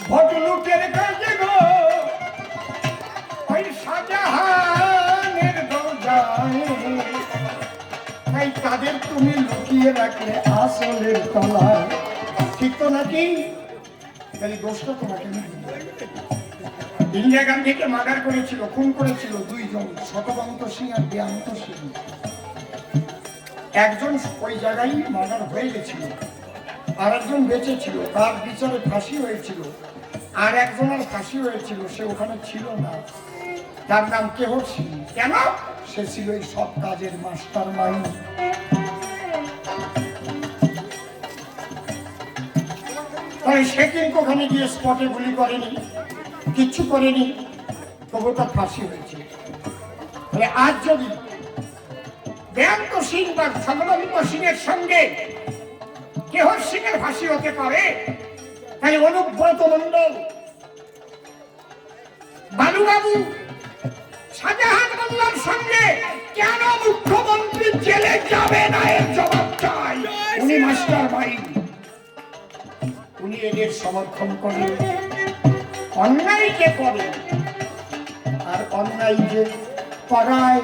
ভোট লুটের কাজে গো ওই শাহজাহানের দল যায়, তাই তাদের তুমি লুকিয়ে রাখলে আসলের তলায়। ঠিক তো নাকি? তাহলে দোষটা তোমাকে না। ইন্দিরা গান্ধীকে মার্ডার করেছিল, খুন করেছিল দুইজন, শতবন্ত সিং আর বেয়ান্ত সিং। একজন ওই জায়গায় মার্ডার হয়ে গেছিল, আর একজন বেঁচে ছিল, তার বিচারে ফাঁসি হয়েছিল। আর একজনের ফাঁসি হয়েছিল, সে ওখানে ছিল না, তার নাম কেহর সিং। কেন? সে ছিল এই সব কাজের মাস্টার মাইন্ড। তাই সে কিন্তু ওখানে গিয়ে স্পটে গুলি করেনি, কিচ্ছু করেনি, তবু তার ফাঁসি হয়েছে। তাহলে আজ যদি বেয়ান্ত সিং বা ছগবন্ত সিং এর সঙ্গে কেহর সিং এর ফাঁসি হতে পারে, তাই অনুব্রত মন্ডল, বালুবাবু, শাহজাহান মোল্লার সঙ্গে কেন মুখ্যমন্ত্রী জেলে যাবে না এর জবাব চাই। উনি মাস্টার মাইন্ড, উনি এদের সমর্থন করেন, অন্যায়কে করেন। আর অন্যায় যে করায়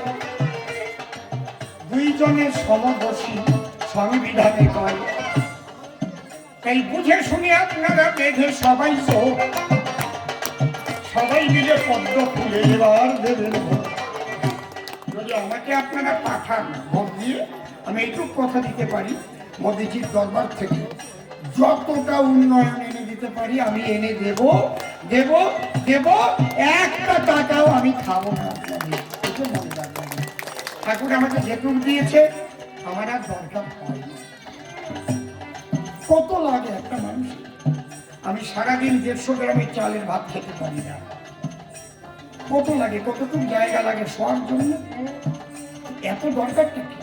দুইজনের সমদর্শী সংবিধানে কয়। তাই বুঝে শুনে আপনারা বেঁধে সবাই চোখ, সবাই মিলে পদ্ম ফুলে এবার দেবেন ভোট। যদি আমাকে আপনারা পাঠান ভোট দিয়ে, আমি এইটুকু কথা দিতে পারি, মোদিজির দরবার থেকে যতটা উন্নয়ন এনে দিতে পারি আমি এনে দেব দেব দেব, একটা টাকাও আমি খাবো না আপনাদের। এটা মনে রাখবেন। ঠাকুর আমাকে যেটুকু দিয়েছে আমার আর দরকার হয় না। কত লাগে একটা মানুষ? আমি সারাদিন 150 গ্রামের চালের ভাত খেতে পারি না। কত লাগে, কতটুকু জায়গা লাগে শোয়ার জন্য? এত দরকারটা কি?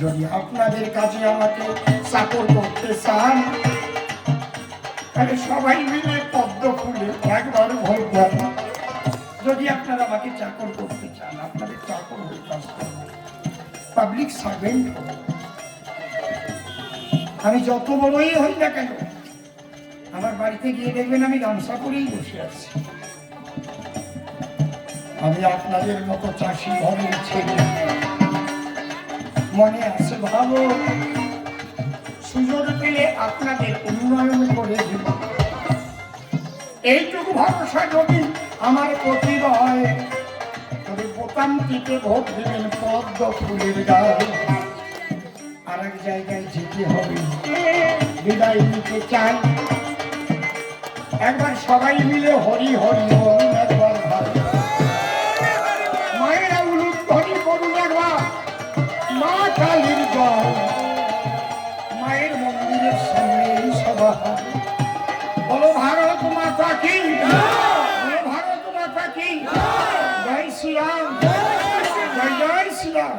যদি আপনাদের কাছে আমাকে চাকর করতে চান, তাহলে সবাই মিলে পদ্ম ফুলে একবার ভোট দেন। যদি আপনারা আমাকে চাকর করতে চান, আপনাদের চাকর হয়ে কাজ করবো, পাবলিক সার্ভেন্ট হবো। আমি যত বড়ই হই না কেন, আমার বাড়িতে গিয়ে দেখবেন আমি গামছা করেই বসে আছি। আমি আপনাদের মতো চাষি ঘরের ছেলে, মনে আছে ভালো, সুযোগ পেলে আপনাদের উন্নয়ন করে দেব। এইটুকু ভরসা যদি আমার প্রতি হয়, তবে বোতাম টিপে ভোট দেবেন পদ্ম ফুলের গায়ে। আর এক জায়গায় যেতে হবে, বিদায় নিতে চাই। একবার সবাই মিলে হরি হরি বল একবার ভালো। মায়েরা উলুদ ধ্বনি করুন একবার, মা কালীর জয়। মায়ের মন্দিরের সামনে এই সভা হবে। বলো ভারত মাতা কি, বলো ভারত মাতা কি। জয় শ্রীরাম, জয় জয় শ্রীরাম।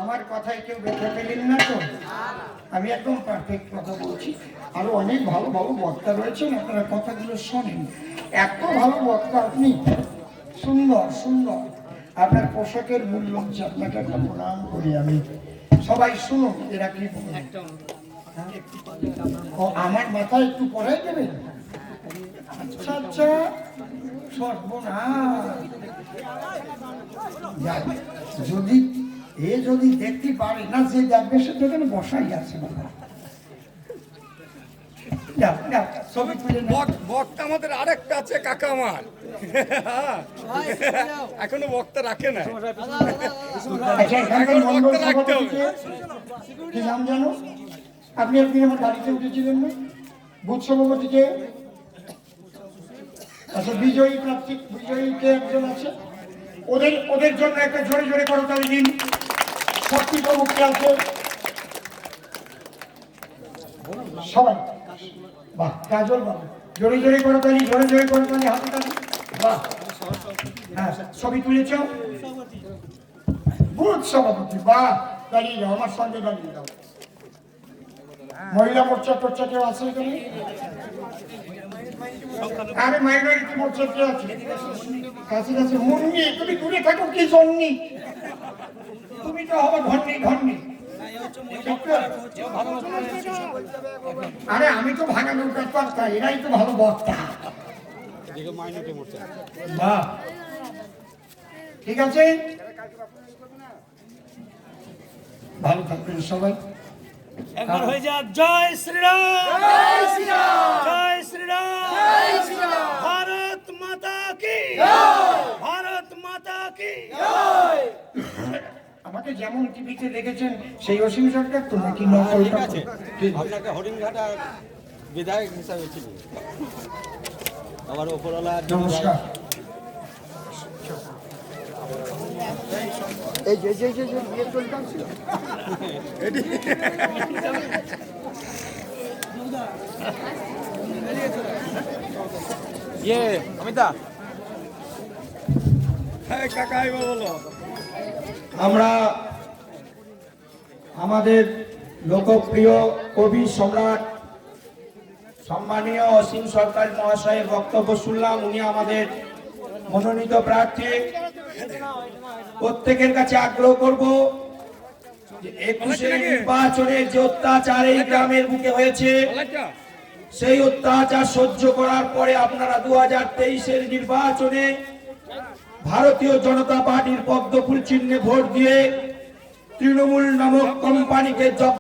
আমার আমার কথায় কেউ ব্যথা পেলেন না তো? আমি একদম পারফেক্ট কথা বলছি। আরো অনেক ভালো ভালো বক্তা রয়েছেন, আপনারা কথাগুলো শোনেন। এত ভালো বক্তা আপনি, সুন্দর সুন্দর। আপনার পোশাকের মূল্য হচ্ছে, আপনাকে একটা প্রণাম করি আমি। সবাই শুনুন এরা কি বলে। ও আমার মাথায় একটু পড়াই দেবেন? আচ্ছা আচ্ছা, সর্বনাশ। যাক, যদি দেখতে পারে না, যে দেখবে সে তো এখানে বসাই আছে বাবা। যাও যাও, ছবি তুলে নাও। বক্তা আমাদের আরেকটা আছে কাকা আমার। এখনো বক্তা রাখে না। আচ্ছা, এখানকার মন্ডল সভাপতিকে কি নাম জানো? আপনি একদিন আমার গাড়িতে উঠেছিলেন না? বুথ সভাপতিকে, আচ্ছা বিজয়ী প্রার্থী, বিজয়ীকে একজন আছে, ওদের জন্য একটা জোরে জোরে করতালি দিন। শক্তি প্রমুখকে আছে সবাই। বাহ, কাজল বাবু, জোরে জোরে করতালি, জোরে জোরে করতালি, হাতে তালি। বাহ, হ্যাঁ, ছবি তুলেছ? বুথ সভাপতি, বাহ, দাঁড়িয়ে যাও, আমার সঙ্গে দাঁড়িয়ে যাও। মহিলা মোর্চা টোর্চা কেউ আছে এখানে? আরে মাইনরিটি মোর্চা কে আছে? কাছে কাছে মুন্নি, তুমি দূরে থাকো কি জন্যি? তুমি তো হবে ঘন্নি ঘন্নি। আরে আমি তো ভাঙা নৌকার কর্তা, এরাই তো ভালো বক্তা। বাহ, ঠিক আছে, ভালো থাকবেন সবাই। একবার হয়ে যাক, জয় শ্রীরাম, জয় শ্রীরাম, জয় শ্রীরাম, জয় শ্রীরাম। ভারত মাতা কি জয়, ভারত মাতা কি জয়। আমাকে যেমন টিভিতে দেখেছেন সেই অসীম সরকার তো নাকি নকলটা? আপনাকে হরিণঘাটা বিধায়ক হিসাবে ছিল, আমার ওপরওয়ালা। নমস্কার। এই যে যে যে বিয়ে চলছে, অমিতা কাকা এবার বলো। আমরা আমাদের লোকপ্রিয় কবি সম্রাট সম্মানীয় অসীম সরকার মহাশয়ের বক্তব্য শুনলাম। উনি আমাদের মনোনীত প্রার্থী। প্রত্যেকের কাছে আগ্রহ করব যে 21 নির্বাচনে যে অত্যাচার এই গ্রামের বুকে হয়েছে, সেই অত্যাচার সহ্য করার পরে আপনারা 2023-এর নির্বাচনে ভারতীয় জনতা পার্টির পদ্ম ফুল চিহ্নে ভোট দিয়ে তৃণমূল নামক কোম্পানিকে